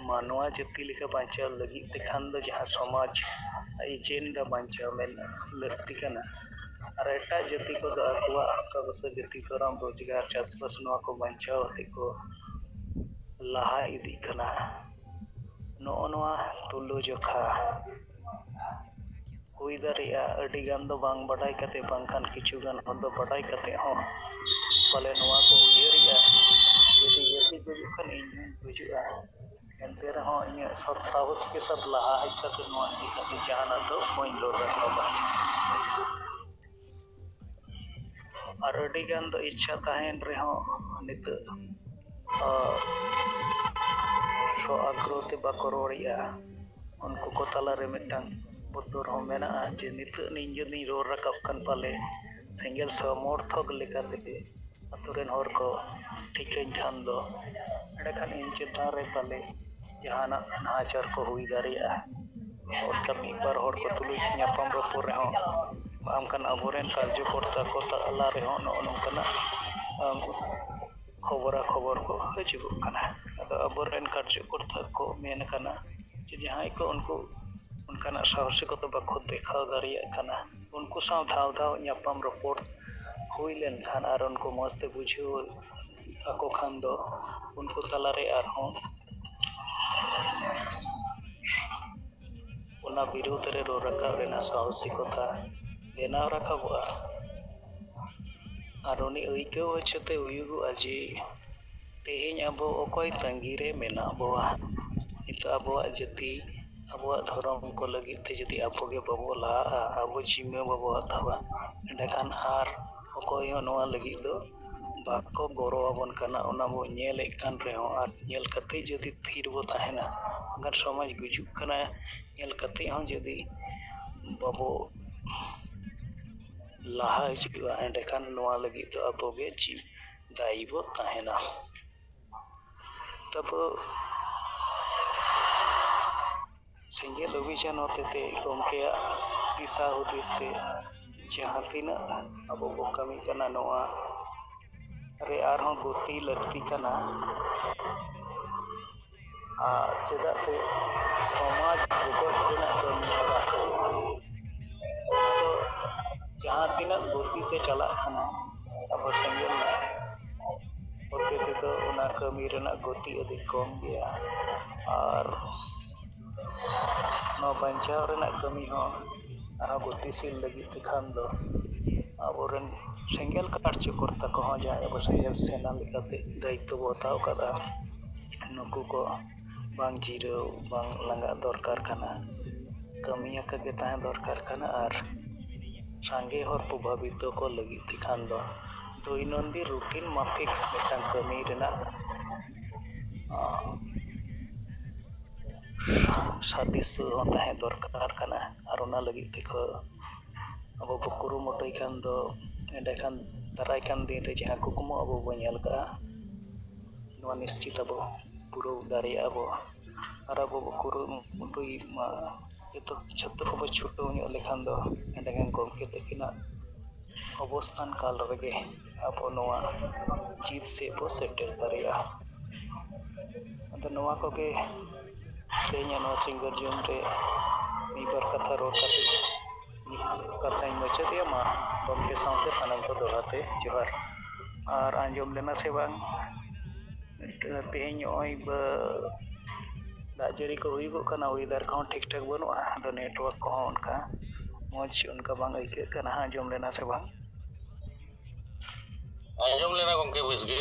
ᱢᱟᱱᱣᱟ ᱡᱟᱹᱛᱤ ᱞᱮᱠᱟ ᱵᱟᱧᱪᱟᱣ ᱞᱟᱹᱜᱤᱫ ᱛᱮᱠᱷᱟᱱ ᱫᱚ ᱡᱟᱦᱟᱸ ᱥᱚᱢᱟᱡᱽ ᱮᱡᱮᱱᱰᱟ ᱵᱟᱧᱪᱟᱣ ᱞᱟᱹᱠᱛᱤ ᱠᱟᱱᱟ᱾ ᱟᱨ ᱮᱴᱟᱜ ᱡᱟᱹᱛᱤ ᱠᱚᱫᱚ ᱟᱠᱚᱣᱟᱜ ᱦᱟᱥᱟ ᱡᱟᱹᱛᱤ ᱫᱷᱚᱨᱚᱢ ᱨᱳᱡᱽᱜᱟᱨ ᱪᱟᱥᱵᱟᱥ ᱱᱚᱣᱟ ᱠᱚ ᱵᱟᱧᱪᱟᱣ ᱦᱚᱛᱮ ᱠᱚ ᱞᱟᱦᱟ ᱤᱫᱤᱜ ᱠᱟᱱᱟ᱾ ᱱᱚᱜᱼᱚ ᱱᱚᱣᱟ ᱛᱩᱞᱟᱹᱡᱚᱠᱷᱟ ᱦᱩᱭ ᱫᱟᱲᱮᱭᱟᱜᱼᱟ ᱟᱹᱰᱤ ᱜᱟᱱ ᱫᱚ ᱵᱟᱝ ᱵᱟᱰᱟᱭ ᱠᱟᱛᱮ ᱵᱟᱝᱠᱷᱟᱱ ᱠᱤᱪᱷᱩ ᱜᱟᱱ ᱦᱚᱲ ᱫᱚ ᱵᱟᱰᱟᱭ ᱠᱟᱛᱮ ᱦᱚᱸ ᱯᱟᱞᱮ ᱱᱚᱣᱟ ᱠᱚ ᱩᱭᱦᱟᱹᱨᱮᱜᱼᱟ ᱡᱩᱫᱤ ᱡᱟᱹᱛᱤ ᱜᱩᱡᱩᱜ ᱠᱷᱟᱱ ᱤᱧ ᱦᱚᱧ ᱜᱩᱡᱩᱜᱼᱟ ᱮᱱᱛᱮ ᱨᱮᱦᱚᱸ ᱤᱧᱟᱹᱜ ᱥᱚᱛ ᱥᱟᱦᱚᱥ ke ᱥᱟᱛ ᱞᱟᱦᱟ ᱦᱮᱡ ᱠᱟᱛᱮ ᱱᱚᱣᱟ ᱤᱫᱤ ᱠᱟᱛᱮ ᱡᱟᱦᱟᱱᱟᱜ ᱫᱚ ᱵᱟᱹᱧ ᱨᱚᱲ ᱨᱟᱠᱟᱵᱟ᱾ ᱟᱨ ᱟᱹᱰᱤ ᱜᱟᱱ ᱫᱚ ᱤᱪᱪᱷᱟ ᱛᱟᱦᱮᱱ ᱨᱮᱦᱚᱸ ᱱᱤᱛᱚᱜ ᱥᱚ ᱟᱜᱽᱨᱚᱦ ᱛᱮ ᱵᱟᱠᱚ ᱨᱚᱲᱮᱜᱼᱟ᱾ ᱩᱱᱠᱩ ko ᱛᱟᱞᱟᱨᱮ ᱢᱤᱫᱴᱟᱝ ᱵᱚᱛᱚᱨ ᱦᱚᱸ ᱢᱮᱱᱟᱜᱼᱟ ᱡᱮ ᱱᱤᱛᱚᱜ ᱤᱧ ᱡᱩᱫᱤᱧ ᱨᱚᱲ ᱨᱟᱠᱟᱵ ᱠᱷᱟᱱ ᱯᱟᱞᱮ ᱥᱮᱸᱜᱮᱞ ᱥᱚᱢᱚᱨᱛᱷᱚᱠ ᱞᱮᱠᱟᱛᱮ ᱟᱛᱳ ᱨᱮᱱ ᱦᱚᱲ ᱠᱚ ᱴᱷᱤᱠᱟᱹᱧ ᱠᱷᱟᱱ ᱫᱚ ᱮᱸᱰᱮᱠᱷᱟᱱ ᱤᱧ ᱪᱮᱛᱟᱱ ᱨᱮ ᱯᱟᱞᱮ ᱡᱟᱦᱟᱱᱟᱜ ᱱᱟᱦᱟᱪᱟᱨ ᱠᱚ ᱦᱩᱭ ᱫᱟᱲᱮᱭᱟᱜᱼᱟ᱾ ᱚᱱᱠᱟ ᱢᱤᱫ ᱵᱟᱨ ᱦᱚᱲ ᱠᱚ ᱛᱩᱞᱩᱡ ᱧᱟᱯᱟᱢ ᱨᱚᱯᱚᱲ ᱨᱮᱦᱚᱸ ᱵᱟᱝᱠᱷᱟᱱ ᱟᱵᱚᱨᱮᱱ ᱠᱟᱨᱡᱚᱠᱚᱨᱛᱟ ko ᱛᱟᱞᱟ ᱨᱮᱦᱚᱸ ᱱᱚᱜᱼᱚ ᱱᱚᱝᱠᱟᱱᱟᱜ ᱠᱷᱚᱵᱚᱨᱟ ᱠᱷᱚᱵᱚᱨ ᱠᱚ ᱦᱤᱡᱩᱜᱚᱜ ᱠᱟᱱᱟ᱾ ᱟᱫᱚ ᱟᱵᱚᱨᱮᱱ ᱠᱟᱨᱡᱚᱠᱚᱨᱛᱟ ᱠᱚ ᱢᱮᱱ ᱠᱟᱱᱟ ᱡᱮ ᱡᱟᱦᱟᱸᱭ ᱠᱚ ᱩᱱᱠᱩ ᱚᱱᱠᱟᱱᱟᱜ ᱥᱟᱦᱚᱥᱤᱠᱚᱛᱟ ᱵᱟᱠᱚ ᱫᱮᱠᱷᱟᱣ ᱫᱟᱲᱮᱭᱟᱜ ᱠᱟᱱᱟ ᱩᱱᱠᱩ ᱥᱟᱶ ᱫᱷᱟᱣ ᱧᱟᱯᱟᱢ ᱨᱚᱯᱚᱲ ᱦᱩᱭ ᱞᱮᱱᱠᱷᱟᱱ ᱟᱨ ᱩᱱᱠᱩ ᱢᱚᱡᱽ ᱛᱮ ᱵᱩᱡᱷᱟᱹᱣ ᱟᱠᱚ ᱠᱷᱟᱱ ᱫᱚ ᱩᱱᱠᱩ ᱛᱟᱞᱟᱨᱮ ᱟᱨᱦᱚᱸ ᱚᱱᱟ ᱵᱤᱨᱩᱫᱽ ᱨᱮ ᱨᱚᱲ ᱨᱟᱠᱟᱵ ᱨᱮᱱᱟᱜ ᱥᱟᱦᱚᱥᱤᱠᱚᱛᱟ ᱵᱮᱱᱟᱣ ᱨᱟᱠᱟᱵᱚᱜᱼᱟ᱾ ᱟᱨ ᱩᱱᱤ ᱟᱹᱭᱠᱟᱹᱣ ᱦᱚᱪᱚᱛᱮ ᱦᱩᱭᱩᱜᱚᱜᱼᱟ ᱡᱮ ᱛᱮᱦᱮᱧ ᱟᱵᱚ ᱚᱠᱚᱭ ᱛᱟᱺᱜᱤᱨᱮ ᱢᱮᱱᱟᱜ ᱵᱚᱣᱟ᱾ ᱱᱤᱛᱚᱜ ᱟᱵᱚᱣᱟᱜ ᱡᱟᱹᱛᱤ ᱟᱵᱚᱣᱟᱜ ᱫᱷᱚᱨᱚᱢ ᱠᱚ ᱞᱟᱹᱜᱤᱫ ᱛᱮ ᱡᱩᱫᱤ ᱟᱵᱚᱜᱮ ᱵᱟᱵᱚ ᱞᱟᱦᱟᱜᱼᱟ ᱟᱵᱚ ᱡᱤᱢᱟᱹ ᱵᱟᱵᱚ ᱦᱟᱛᱟᱣᱟ ᱮᱸᱰᱮᱠᱷᱟᱱ ᱟᱨ ᱚᱠᱚᱭ ᱦᱚᱸ ᱱᱚᱣᱟ ᱞᱟᱹᱜᱤᱫ ᱫᱚ ᱵᱟᱠᱚ ᱜᱚᱲᱚ ᱟᱵᱚᱱ ᱠᱟᱱᱟ᱾ ᱚᱱᱟ ᱵᱚ ᱧᱮᱞᱮᱫ ᱠᱟᱱ ᱨᱮᱦᱚᱸ ᱟᱨ ᱧᱮᱞ ᱠᱟᱛᱮ ᱡᱩᱫᱤ ᱛᱷᱤᱨ ᱵᱚ ᱛᱟᱦᱮᱱᱟ ᱮᱱᱠᱷᱟᱱ ᱥᱚᱢᱟᱡᱽ ᱜᱩᱡᱩᱜ ᱠᱟᱱᱟ ᱧᱮᱞ ᱠᱟᱛᱮ ᱦᱚᱸ ᱡᱩᱫᱤ ᱵᱟᱵᱚ ᱞᱟᱦᱟ ᱦᱤᱡᱩᱜᱼᱟ ᱮᱸᱰᱮᱠᱷᱟᱱ ᱱᱚᱣᱟ ᱞᱟᱹᱜᱤᱫ ᱫᱚ ᱟᱵᱚᱜᱮ ᱫᱟᱭᱤ ᱵᱚ ᱛᱟᱦᱮᱱᱟ᱾ ᱛᱟᱵᱚ ᱥᱮᱸᱜᱮᱞ ᱚᱵᱷᱤᱡᱟᱱ ᱦᱚᱛᱮᱛᱮ ᱜᱚᱢᱠᱮᱭᱟᱜ ᱫᱤᱥᱟᱹ ᱦᱩᱫᱤᱥ ᱛᱮ ᱡᱟᱦᱟᱸ ᱛᱤᱱᱟᱹᱜ ᱟᱵᱚ ᱵᱚ ᱠᱟᱹᱢᱤ ᱠᱟᱱᱟ ᱱᱚᱣᱟ ᱨᱮ ᱟᱨᱦᱚᱸ ᱜᱚᱛᱤ ᱞᱟᱹᱠᱛᱤ ᱠᱟᱱᱟ᱾ ᱪᱮᱫᱟᱜ ᱥᱮ ᱥᱚᱢᱟᱡᱽ ᱵᱚᱜᱚᱡ ᱨᱮᱱᱟᱜ ᱠᱟᱹᱢᱤ ᱦᱚᱨᱟ ᱫᱚ ᱡᱟᱦᱟᱸ ᱛᱤᱱᱟᱹᱜ ᱜᱚᱛᱤ ᱛᱮ ᱪᱟᱞᱟᱜ ᱠᱟᱱᱟ ᱟᱵᱚ ᱥᱮᱸᱜᱮᱞ ᱦᱚᱛᱮ ᱛᱮᱫᱚ ᱚᱱᱟ ᱠᱟᱹᱢᱤ ᱨᱮᱱᱟᱜ ᱜᱚᱛᱤ ᱟᱹᱰᱤ ᱠᱚᱢ ᱜᱮᱭᱟ᱾ ᱟᱨ ᱱᱚᱣᱟ ᱵᱟᱧᱪᱟᱣ ᱨᱮᱱᱟᱜ ᱠᱟᱹᱢᱤ ᱦᱚᱸ ᱟᱨᱦᱚᱸ ᱜᱚᱛᱤᱥᱤᱞ ᱞᱟᱹᱜᱤᱫ ᱛᱮᱠᱷᱟᱱ ᱫᱚ ᱟᱵᱚᱨᱮᱱ ᱥᱮᱸᱜᱮᱞ ᱠᱟᱨᱡᱚᱠᱚᱨᱛᱟ ᱠᱚᱦᱚᱸ ᱡᱟᱦᱟᱸᱭ ᱟᱵᱚ ᱥᱮᱸᱜᱮᱞ ᱥᱮᱱᱟ ᱞᱮᱠᱟᱛᱮ ᱫᱟᱭᱤᱛᱛᱚ ᱵᱚ ᱦᱟᱛᱟᱣ ᱠᱟᱫᱟ, ᱱᱩᱠᱩ ko bang jirau bang langga dorkar kana, kamiya kage tahan dorkar kana ar sange hor probabito ko lagit tikhan do দৈনন্দিন রুটিন মাফিক মিটাং kami renak সাদৃশ্য হon tahan dorkar kana ar ona lagit teko abo bo kurumutoy khan do endekhan daray kan din re jahan kukmu abo bo nyel ka'a nᱚᱣᱟ ᱱᱤᱥᱪᱤᱛ ᱟᱵᱚ ᱯᱩᱨᱟᱹᱣ ᱫᱟᱲᱮᱭᱟᱜᱼᱟ ᱵᱚ ᱟᱨ ᱟᱵᱚ ᱵᱚ ᱠᱩᱨᱩᱢᱩᱴᱩᱭ ᱢᱟ ᱡᱷᱚᱛᱚ ᱠᱚᱵᱚ ᱪᱷᱩᱴᱟᱹᱣ ᱧᱚᱜ ᱞᱮᱠᱷᱟᱱ ᱫᱚ ᱮᱸᱰᱮᱠᱷᱟᱱ ᱜᱚᱢᱠᱮ ᱛᱟᱹᱠᱤᱱᱟᱜ ᱚᱵᱚᱥᱛᱷᱟᱱ ᱠᱟᱞ ᱨᱮᱜᱮ ᱟᱵᱚ ᱱᱚᱣᱟ ᱡᱤᱛ ᱥᱮᱫ ᱵᱚ ᱥᱮᱴᱮᱨ ᱫᱟᱲᱮᱭᱟᱜᱼᱟ᱾ ᱟᱫᱚ ᱱᱚᱣᱟ ᱠᱚᱜᱮ ᱛᱮᱦᱮᱧᱟᱜ ᱱᱚᱣᱟ ᱥᱤᱸᱜᱟᱹᱲ ᱡᱚᱢ ᱨᱮ ᱢᱤᱫᱵᱟᱨ ᱠᱟᱛᱷᱟ ᱨᱚᱲ ᱠᱟᱛᱮ ᱠᱟᱛᱷᱟᱧ ᱢᱩᱪᱟᱹᱫᱮᱜᱼᱟ᱾ ᱢᱟ ᱜᱚᱢᱠᱮ ᱥᱟᱶᱛᱮ ᱥᱟᱱᱟᱢ ᱠᱚ ᱫᱚᱦᱲᱟᱛᱮ ᱡᱚᱦᱟᱨ᱾ ᱟᱨ ᱟᱸᱡᱚᱢ ᱞᱮᱱᱟ ᱥᱮ ᱵᱟᱝ ᱛᱮᱦᱮᱧ ᱱᱚᱜᱼᱚᱭ ᱫᱟᱜ ᱡᱟᱹᱲᱤ ᱠᱚ ᱦᱩᱭᱩᱜᱚᱜ ᱠᱟᱱᱟ, ᱳᱭᱮᱫᱟᱨ ᱠᱚᱦᱚᱸ ᱴᱷᱤᱠ ᱴᱷᱟᱠ ᱵᱟᱹᱱᱩᱜᱼᱟ, ᱟᱫᱚ ᱱᱮᱴᱣᱟᱨᱠ ᱠᱚᱦᱚᱸ ᱚᱱᱠᱟ ᱢᱚᱡᱽ ᱚᱱᱠᱟ ᱵᱟᱝ ᱟᱹᱭᱠᱟᱹᱜ ᱠᱟᱱᱟ᱾ ᱟᱸᱡᱚᱢ ᱞᱮᱱᱟ ᱥᱮ ᱵᱟᱝ? ᱟᱸᱡᱚᱢ ᱞᱮᱱᱟ ᱜᱚᱝᱠᱮ ᱵᱮᱥ ᱜᱮ,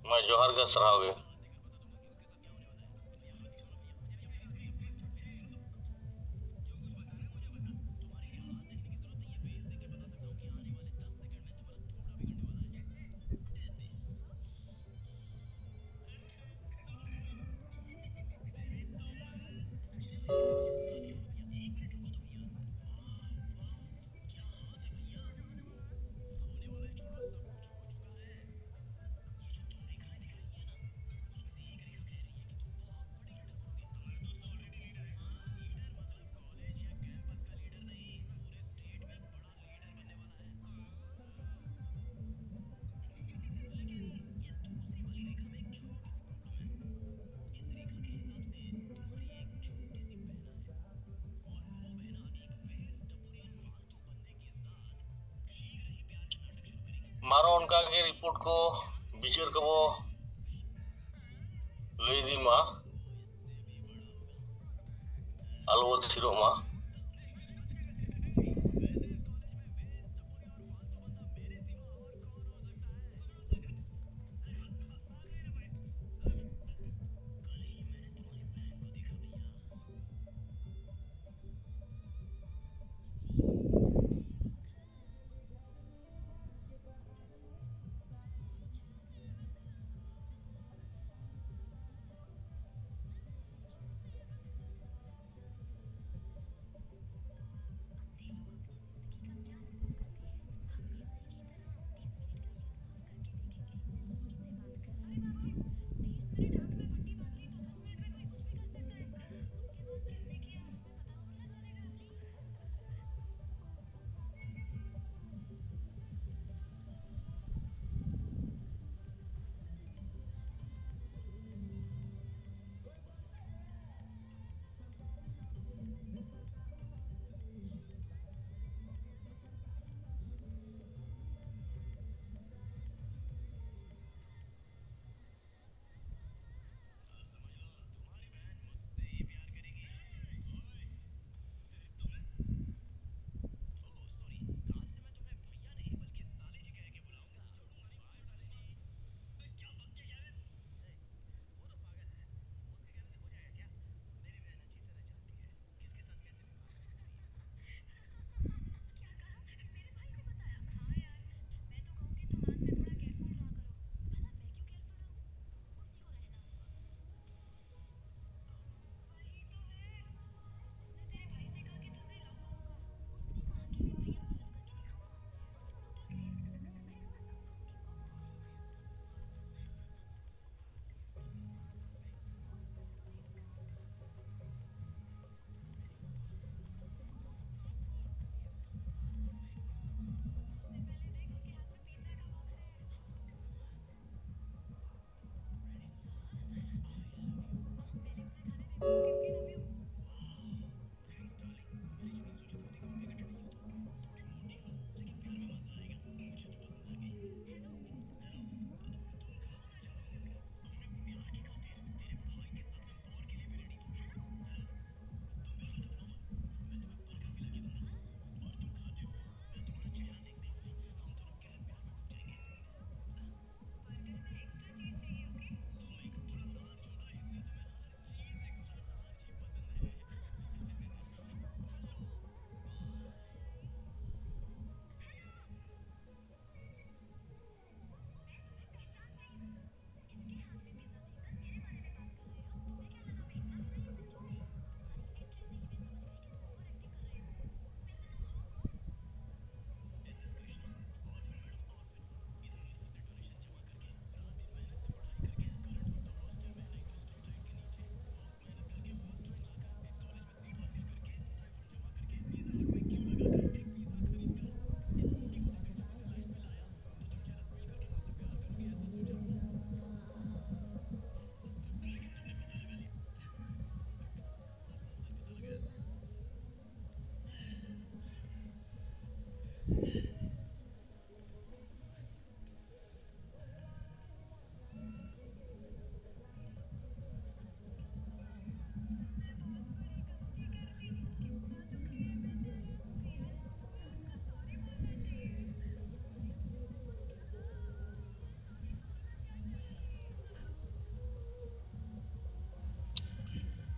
ᱢᱟ ᱡᱚᱦᱟᱨ ᱜᱮ ᱥᱟᱨᱦᱟᱣ ᱜᱮ᱾ मारो उनका के रिपोर्ट को बिचार कबो लई दी मा अलवत सिरो मा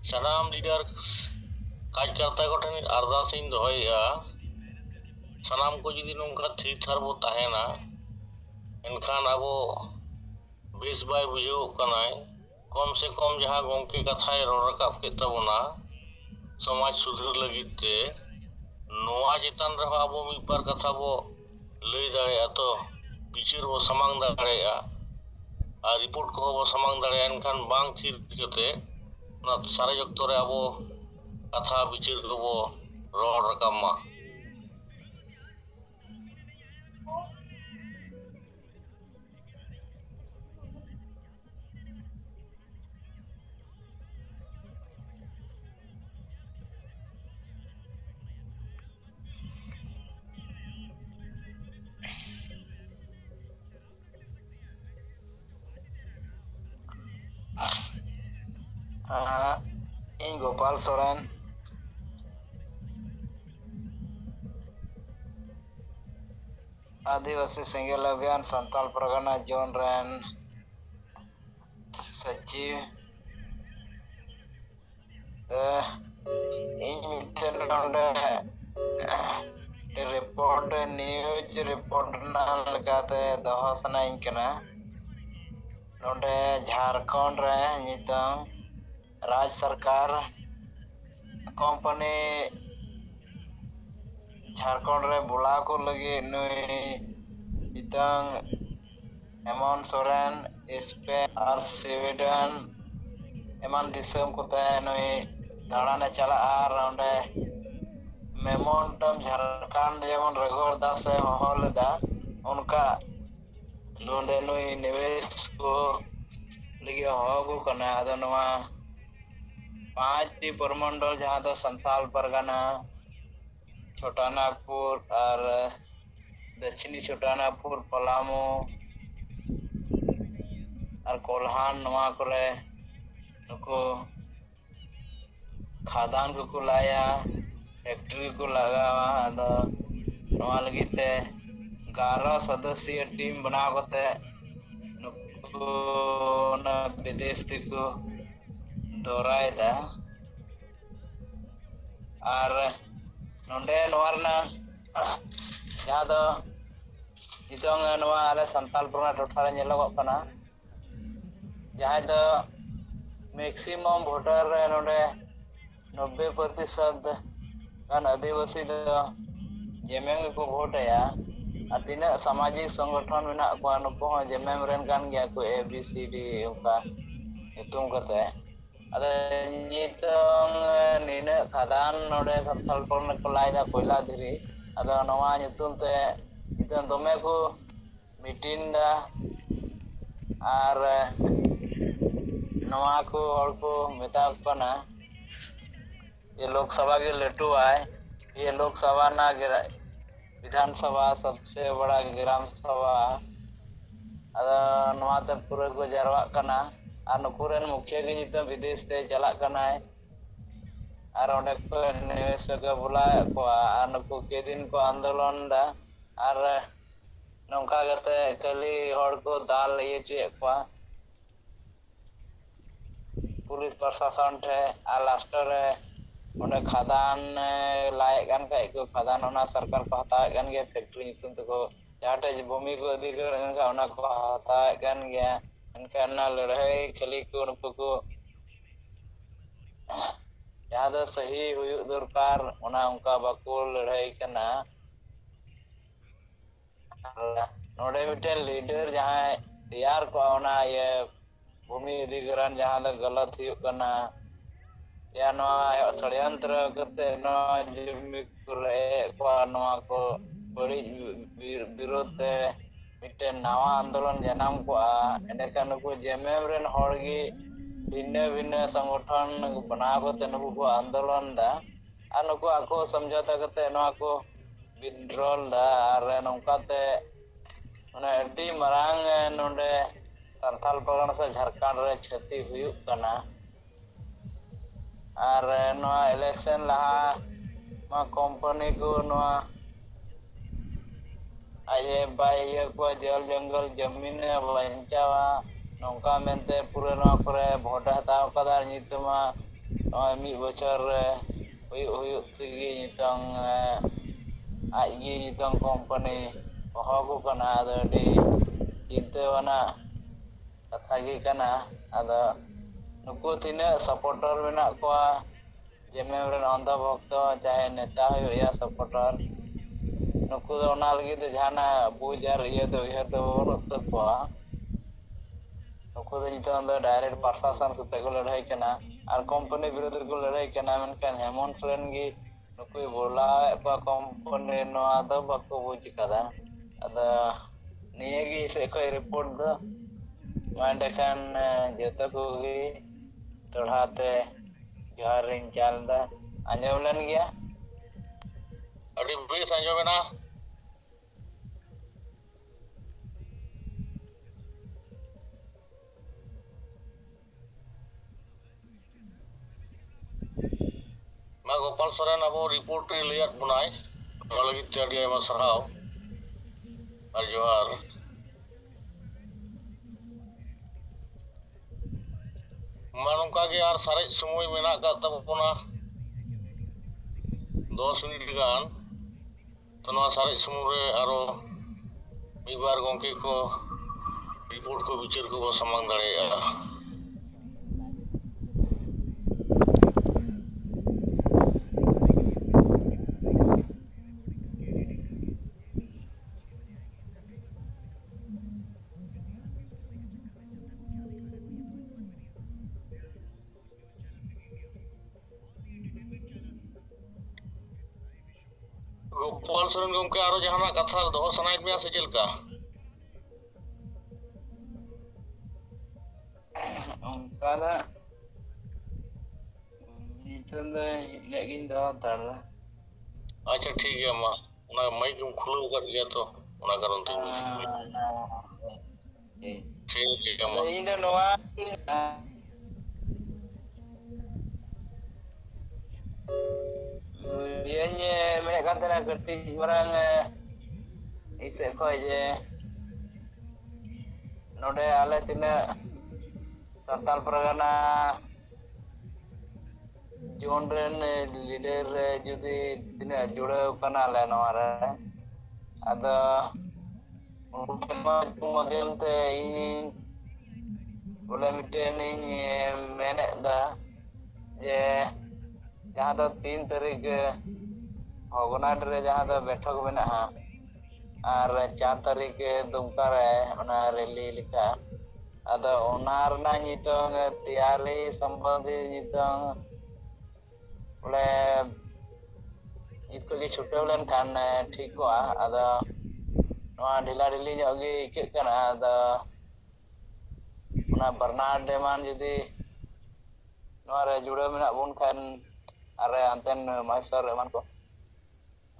ᱥᱟᱱᱟᱢ ᱞᱤᱰᱟᱨ ᱠᱟᱡᱽ ᱠᱟᱨᱛᱟ ᱠᱚᱴᱷᱮᱱ ᱟᱨᱫᱟᱥ ᱤᱧ ᱫᱚᱦᱚᱭᱮᱜᱼᱟ, ᱥᱟᱱᱟᱢ ᱠᱚ ᱡᱩᱫᱤ ᱱᱚᱝᱠᱟ ᱛᱷᱤᱨ ᱛᱷᱟᱨ ᱵᱚ ᱛᱟᱦᱮᱱᱟ ᱮᱱᱠᱷᱟन ᱟᱵᱚ ᱵᱮᱥ ᱵᱟᱭ ᱵᱩᱡᱷᱟᱹᱣᱚᱜ ᱠᱟᱱᱟᱭ। ᱠᱚᱢ ᱥᱮ ᱠᱚᱢ ᱡᱟᱦᱟᱸ ᱜᱚᱝᱠᱮ ᱠᱟᱛᱷᱟᱭ ᱨᱚᱲ ᱨᱟᱠᱟᱵ ᱠᱮᱫ ᱛᱟᱵᱚᱱᱟ ᱥᱚᱢᱟᱡᱽ ᱥᱩᱫᱷᱟᱹᱨ ᱞᱟᱹᱜᱤᱫ ᱛᱮ, ᱱᱚᱣᱟ ᱪᱮᱛᱟᱱ ᱨᱮᱦᱚᱸ ᱟᱵᱚ ᱢᱤᱫ ᱵᱟᱨ ᱠᱟᱛᱷᱟ ᱵᱚ ᱞᱟᱹᱭ ᱫᱟᱲᱮᱭᱟᱜᱼᱟ ᱛᱚ, ᱵᱤᱪᱟᱹᱨ ᱵᱚ ᱥᱟᱢᱟᱝ ᱫᱟᱲᱮᱭᱟᱜᱼᱟ ᱟᱨ ᱨᱤᱯᱳর্ট ᱠᱚᱦᱚᱸ ᱵᱚ ᱥᱟᱢᱟᱝ ᱫᱟᱲᱮᱭᱟᱜᱼᱟ। ᱮᱱᱠᱷᱟᱱ ᱵᱟᱝ ᱛᱷᱤᱨ ᱠᱟᱛᱮ ᱚᱱᱟ ᱥᱟᱨᱮᱡ ᱚᱠᱛᱚ ᱨᱮ ᱟᱵᱚ ᱠᱟᱛᱷᱟ ᱵᱤᱪᱟᱹᱨ ᱠᱚᱵᱚ ᱨᱚᱲ ᱨᱟᱠᱟᱵ ᱢᱟ। ᱤᱧ ᱜᱳᱯᱟᱞ ᱥᱚᱨᱮᱱ आदिवासी सेंगेल अभियान संताल परगना जोन रन सचिव इन मिटन नोंडे रिपोर्ट न्यूज रिपोर्ट ना लगाते दोहो सनाइन कना नोंडे झारखंड रे नितंग राज सरकार कंपनी झारखंड रे बुलाव को लगी नुई नितंग हेमंत सोरेन स्पेन और स्वीडन एमान दिसम कोते नुई दाड़ाने चला आर ओंडे मेमोंटम झारखंड जेमन रघुवर दास ए होहो लेदा उनका नोंडे नुई निवेश को लगी होगु कना आदो नवा 5 टी परमंडल जहां दो संताल परगना छोटानागपुर और दक्षिणी छोटानागपुर पलामू और कोल्हान नवा करे नुको खादान को लाया फैक्ट्री को लगावा आदो नवा लगिते 11 सदस्यीय टीम बनाव कते नुको ना विदेश को दौरायदा और नोंडे नोरना जहां दो नितोंग नवा आले संताल परगना टोठा रे नेलोगो कना जहां दो मैक्सिमम वोटर रे नोंडे 90% गान आदिवासी दो जेमेंग को वोट या और तीना सामाजिक संगठन मेना को नुको जेमेंग रेन गान गया को एबीसीडी उनका नितुम कते अरे नितोंग निने खादान नोडे संताल परगना को लायदा कोयला धीरी अदो नवा नितुम ते नितों दमे को मीटिंग दा और नवा को और को मेता कना ये लोकसभा के लटू आए ये लोकसभा ना विधानसभा सबसे बड़ा ग्राम सभा अदो नवा ते पूरा को जरवा कना और नुकुरन मुखिया के जितो विदेश ते चला कना और ओंडे को निवेशक बुला को और नुकु के दिन को आंदोलन दा और नौका गते खाली हड़ को दाल ये चे को पुलिस प्रशासन ठे आ लास्ट रे ओंडे खादान लाए गान का को खादान ओना सरकार को हता गान गया फैक्ट्री नितुम तो जाटे भूमि को अधिग्रहण का ओना को हता गान गया इनका ना लड़ाई खाली को नुकु को जहां दो सही हुई दरकार ओना उनका बाको लड़ाई कना नोडे मिटन लीडर जहां तैयार को ओना ये भूमि अधिग्रहण जहां दो गलत हुई कना या नवा षड्यंत्र करते नवा जमी को रे को नवा को बड़ी विरोध ते मिटन नवा आंदोलन जनाम को एंडे को जेमेम रेन हड़गी भिन्न भिन्न संगठन बनाव करते नुकु को आंदोलन दा और नुकु आको समझौता करते नवा को विड्रॉल दा और नौकाते माने अड्डी मरांग नोंडे संताल परगना से झारखंड रे क्षति हुई कना और नवा इलेक्शन लहा मा कंपनी को नवा आये बाय को जल जंगल जमीन बंचावा नौका मेनते पूरे नवा करे भोट हताव कदा नितमा ᱱᱚᱜᱼᱚᱭ 1 ᱵᱚᱪᱷᱚᱨ ᱦᱩᱭᱩᱜ ᱛᱮᱜᱮ ᱱᱤᱛᱚᱝ ᱟᱡᱜᱮ ᱱᱤᱛᱚᱝ ᱠᱳᱢᱯᱟᱱᱤ ᱦᱚᱦᱚ ᱠᱚ ᱠᱟᱱᱟ ᱟᱫᱚ ᱟᱹᱰᱤ ᱪᱤᱱᱛᱟᱹᱣᱟᱱᱟᱜ ᱠᱟᱛᱷᱟ ᱜᱮ ᱠᱟᱱᱟ ᱟᱫᱚ ᱱᱩᱠᱩ ᱛᱤᱱᱟᱹᱜ ᱥᱟᱯᱚᱴᱟᱨ ᱢᱮᱱᱟᱜ ᱠᱚᱣᱟ ᱡᱮᱢᱮᱢ ᱨᱮᱱ ᱚᱱᱫᱷᱚ ᱵᱷᱚᱠᱛᱚ ᱪᱟᱦᱮ ᱱᱮᱛᱟ ᱦᱩᱭᱩᱜ या ᱥᱟᱯᱚᱴᱟᱨ ᱱᱩᱠᱩ ᱫᱚ ᱚᱱᱟ ᱞᱟᱹᱜᱤᱫ ᱫᱚ ᱡᱟᱦᱟᱱᱟᱜ ᱵᱩᱡᱽ ᱟᱨ ᱩᱭᱦᱟᱹᱨ ᱫᱚ ᱵᱟᱹᱱᱩᱜ ᱛᱟᱠᱚᱣᱟ ᱱᱩᱠᱩ ᱫᱚ ᱱᱤᱛᱚᱝ ᱫᱚ ᱰᱟᱭᱨᱮᱠᱴ ᱯᱨᱚᱥᱟᱥᱚᱱ ᱥᱟᱛᱮ ᱠᱚ ᱞᱟᱹᱲᱦᱟᱹᱭ ᱠᱟᱱᱟ ᱟᱨ ᱠᱳᱢᱯᱟᱱᱤ ᱵᱤᱨᱩᱫᱽ ᱨᱮᱠᱚ ᱞᱟᱹᱲᱦᱟᱹᱭ ᱠᱟᱱᱟ ᱢᱮᱱᱠᱷᱟᱱ ᱦᱮᱢᱚᱱᱛ ᱥᱚᱨᱮᱱ ᱜᱮ ᱱᱩᱠᱩᱭ ᱵᱚᱞᱟᱣᱮᱫ ᱠᱚᱣᱟ ᱠᱳᱢᱯᱟᱱᱤ ᱱᱚᱣᱟ ᱫᱚ ᱵᱟᱠᱚ ᱵᱩᱡᱽ ᱟᱠᱟᱫᱟ ᱟᱫᱚ ᱱᱤᱭᱟᱹᱜᱮ ᱥᱮᱫ ᱠᱷᱚᱡ ᱨᱤᱯᱳর্ট ᱫᱚ ᱢᱟ ᱮᱸᱰᱮᱠᱷᱟᱱ ᱡᱚᱛᱚ ᱠᱚᱜᱮ ᱫᱚᱲᱦᱟ ᱛᱮ ᱡᱚᱦᱟᱨ ᱤᱧ ᱪᱟᱞ ᱮᱫᱟ ᱟᱸᱡᱚᱢ ᱞᱮᱱ ᱜᱮᱭᱟ ᱟᱹᱰᱤ ᱵᱮᱥ ᱟᱸᱡᱚᱢᱮᱱᱟ ᱢᱟ ᱜᱳᱯᱟᱞ ᱥᱚᱨᱮᱱ ᱟᱵᱚ ᱨᱤᱯᱳর্ট ᱨᱮ ᱞᱟᱹᱭᱟᱫ ᱵᱚᱱᱟᱭ ᱚᱱᱟ ᱞᱟᱹᱜᱤᱫ ᱛᱮ ᱟᱹᱰᱤ ᱟᱭᱢᱟ ᱥᱟᱨᱦᱟᱣ ᱟᱨ ᱡᱚᱦᱟᱨ ᱢᱟ ᱱᱚᱝᱠᱟ ᱜᱮ ᱟᱨ ᱥᱟᱨᱮᱡ ᱥᱚᱢᱚᱭ ᱢᱮᱱᱟᱜ ᱟᱠᱟᱫ ᱛᱟᱵᱚᱱᱟ 10 মিনিট গান তো নয়া সারেজ সময় রে আরো মিবার গঙ্কে কো রিপোর্ট কো বিচার কো সামাং দাঁড়ায়া গোপাল সরেন গঙ্কে আরো জাহানা কথা দহ সানাইত মেয়া সে চেলকা ᱚᱱᱠᱟ ᱫᱚ ᱱᱤᱛᱚᱝ ᱫᱚ ᱤᱱᱟᱹᱜ ᱜᱤᱧ ᱫᱚᱦᱚ ᱦᱟᱛᱟᱲ ᱫᱟ আচ্ছা ঠিক আছে মা ওনা মাইক এম খুলেও কাট গিয়া তো ওনা কারণ তে ঠিক আছে মা ᱤᱧ ᱫᱚ ᱱᱚᱣᱟ ᱤᱭᱟᱹᱧ ᱢᱮᱱᱮᱫ ᱠᱟᱱ ᱛᱟᱦᱮᱱᱟ ᱠᱟᱹᱴᱤᱡ ᱢᱟᱨᱟᱝ ᱤᱧ ᱥᱮᱫ ᱠᱷᱚᱡ ᱡᱮ ᱱᱚᱰᱮ ᱟᱞᱮ ᱛᱤᱱᱟᱹᱜ ᱥᱟᱱᱛᱟᱞ ᱯᱟᱨᱜᱟᱱᱟ ᱡᱩᱣᱟᱹᱱ ᱨᱮᱱ ᱞᱤᱰᱟᱨ ᱡᱩᱫᱤ ᱛᱤᱱᱟᱹᱜ ᱡᱩᱲᱟᱹᱣ ᱠᱟᱱᱟᱞᱮ ᱱᱚᱣᱟ ᱨᱮ ᱟᱫᱚ ᱩᱱᱠᱩ ᱴᱷᱮᱱ ᱢᱟᱫᱽᱫᱷᱚᱢ ᱛᱮ ᱤᱧ ᱵᱚᱞᱮ ᱢᱤᱫᱴᱮᱱ ᱤᱧ ᱢᱮᱱᱮᱫ ᱫᱟ ᱡᱮ ᱡᱟᱦᱟᱸ ᱫᱚ 3 ᱛᱟᱹᱨᱤᱠᱷ ᱵᱷᱚᱜᱽᱱᱟᱰᱤ ᱨᱮ ᱡᱟᱦᱟᱸ ᱫᱚ ᱵᱮᱴᱷᱚᱠ ᱢᱮᱱᱟᱜᱼᱟ ᱟᱨ 4 ᱛᱟᱹᱨᱤᱠᱷ ᱫᱩᱢᱠᱟ ᱨᱮ ᱚᱱᱟ ᱨᱮᱞᱤ ᱞᱮᱠᱟ ᱟᱫᱚ ᱚᱱᱟ ᱨᱮᱱᱟᱜ ᱱᱤᱛᱚᱝ ᱛᱮᱭᱟᱨᱤ ᱥᱚᱢᱵᱚᱱᱫᱷᱮ ᱱᱤᱛᱚᱝ ᱵᱚᱞᱮ ᱱᱤᱛ ᱠᱷᱚᱡ ᱜᱮ ᱪᱷᱩᱴᱟᱹᱣ ᱞᱮᱱᱠᱷᱟᱱ ᱴᱷᱤᱠ ᱠᱚᱜᱼᱟ ᱟᱫᱚ ᱱᱚᱣᱟ ᱰᱷᱤᱞᱟ ᱰᱷᱤᱞᱤ ᱧᱚᱜ ᱜᱮ ᱟᱹᱭᱠᱟᱹᱜ ᱠᱟᱱᱟ ᱟᱫᱚ ᱚᱱᱟ ᱵᱟᱨᱱᱟᱰ ᱮᱢᱟᱱ ᱡᱩᱫᱤ ᱱᱚᱣᱟ ᱨᱮ ᱡᱩᱲᱟᱹᱣ ᱢᱮᱱᱟᱜ ᱵᱚᱱ ᱠᱷᱟᱱ ᱟᱨ ᱦᱟᱱᱛᱮᱱ ᱢᱚᱦᱮᱥᱥᱚᱨ ᱮᱢᱟᱱ ᱠᱚ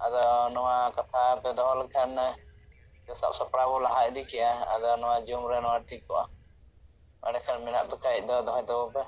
ᱟᱫᱚ ᱱᱚᱣᱟ ᱠᱟᱛᱷᱟ ᱯᱮ ᱫᱚᱦᱚ ᱞᱮᱠᱷᱟᱱ ᱥᱟᱵ ᱥᱟᱯᱲᱟᱣ ᱵᱚ ᱞᱟᱦᱟ ᱤᱫᱤ ᱠᱮᱜᱼᱟ ᱟᱫᱚ ᱱᱚᱣᱟ ᱡᱩᱢ ᱨᱮ ᱱᱚᱣᱟ ᱴᱷᱤᱠ ᱠᱚᱜᱼᱟ ᱮᱸᱰᱮᱠᱷᱟᱱ ᱢᱮᱱᱟᱜ ᱯᱮ ᱠᱷᱟᱡ ᱫᱚ ᱫᱚᱦᱚᱭ ᱛᱟᱵᱚᱱ ᱯᱮ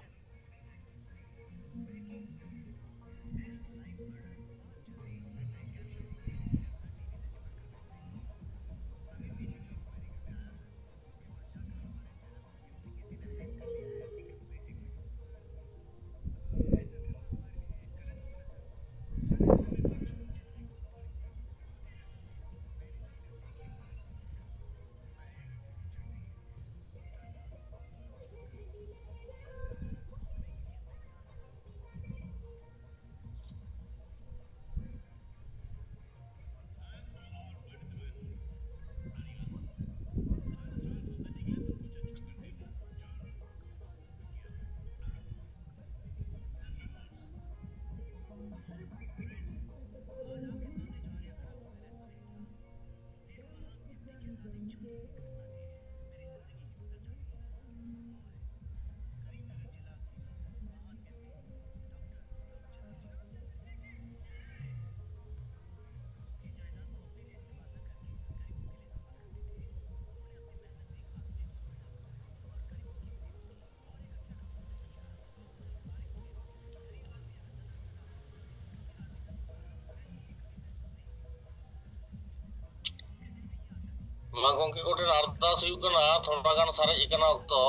ᱢᱟ ᱜᱚᱝᱠᱮ ᱠᱚᱴᱷᱮᱱ ᱟᱨᱫᱟᱥ ᱦᱩᱭᱩᱜ ᱠᱟᱱᱟ ᱛᱷᱚᱲᱟ ᱜᱟᱱ ᱥᱟᱨᱮᱡ ᱟᱠᱟᱱᱟ ᱚᱠᱛᱚ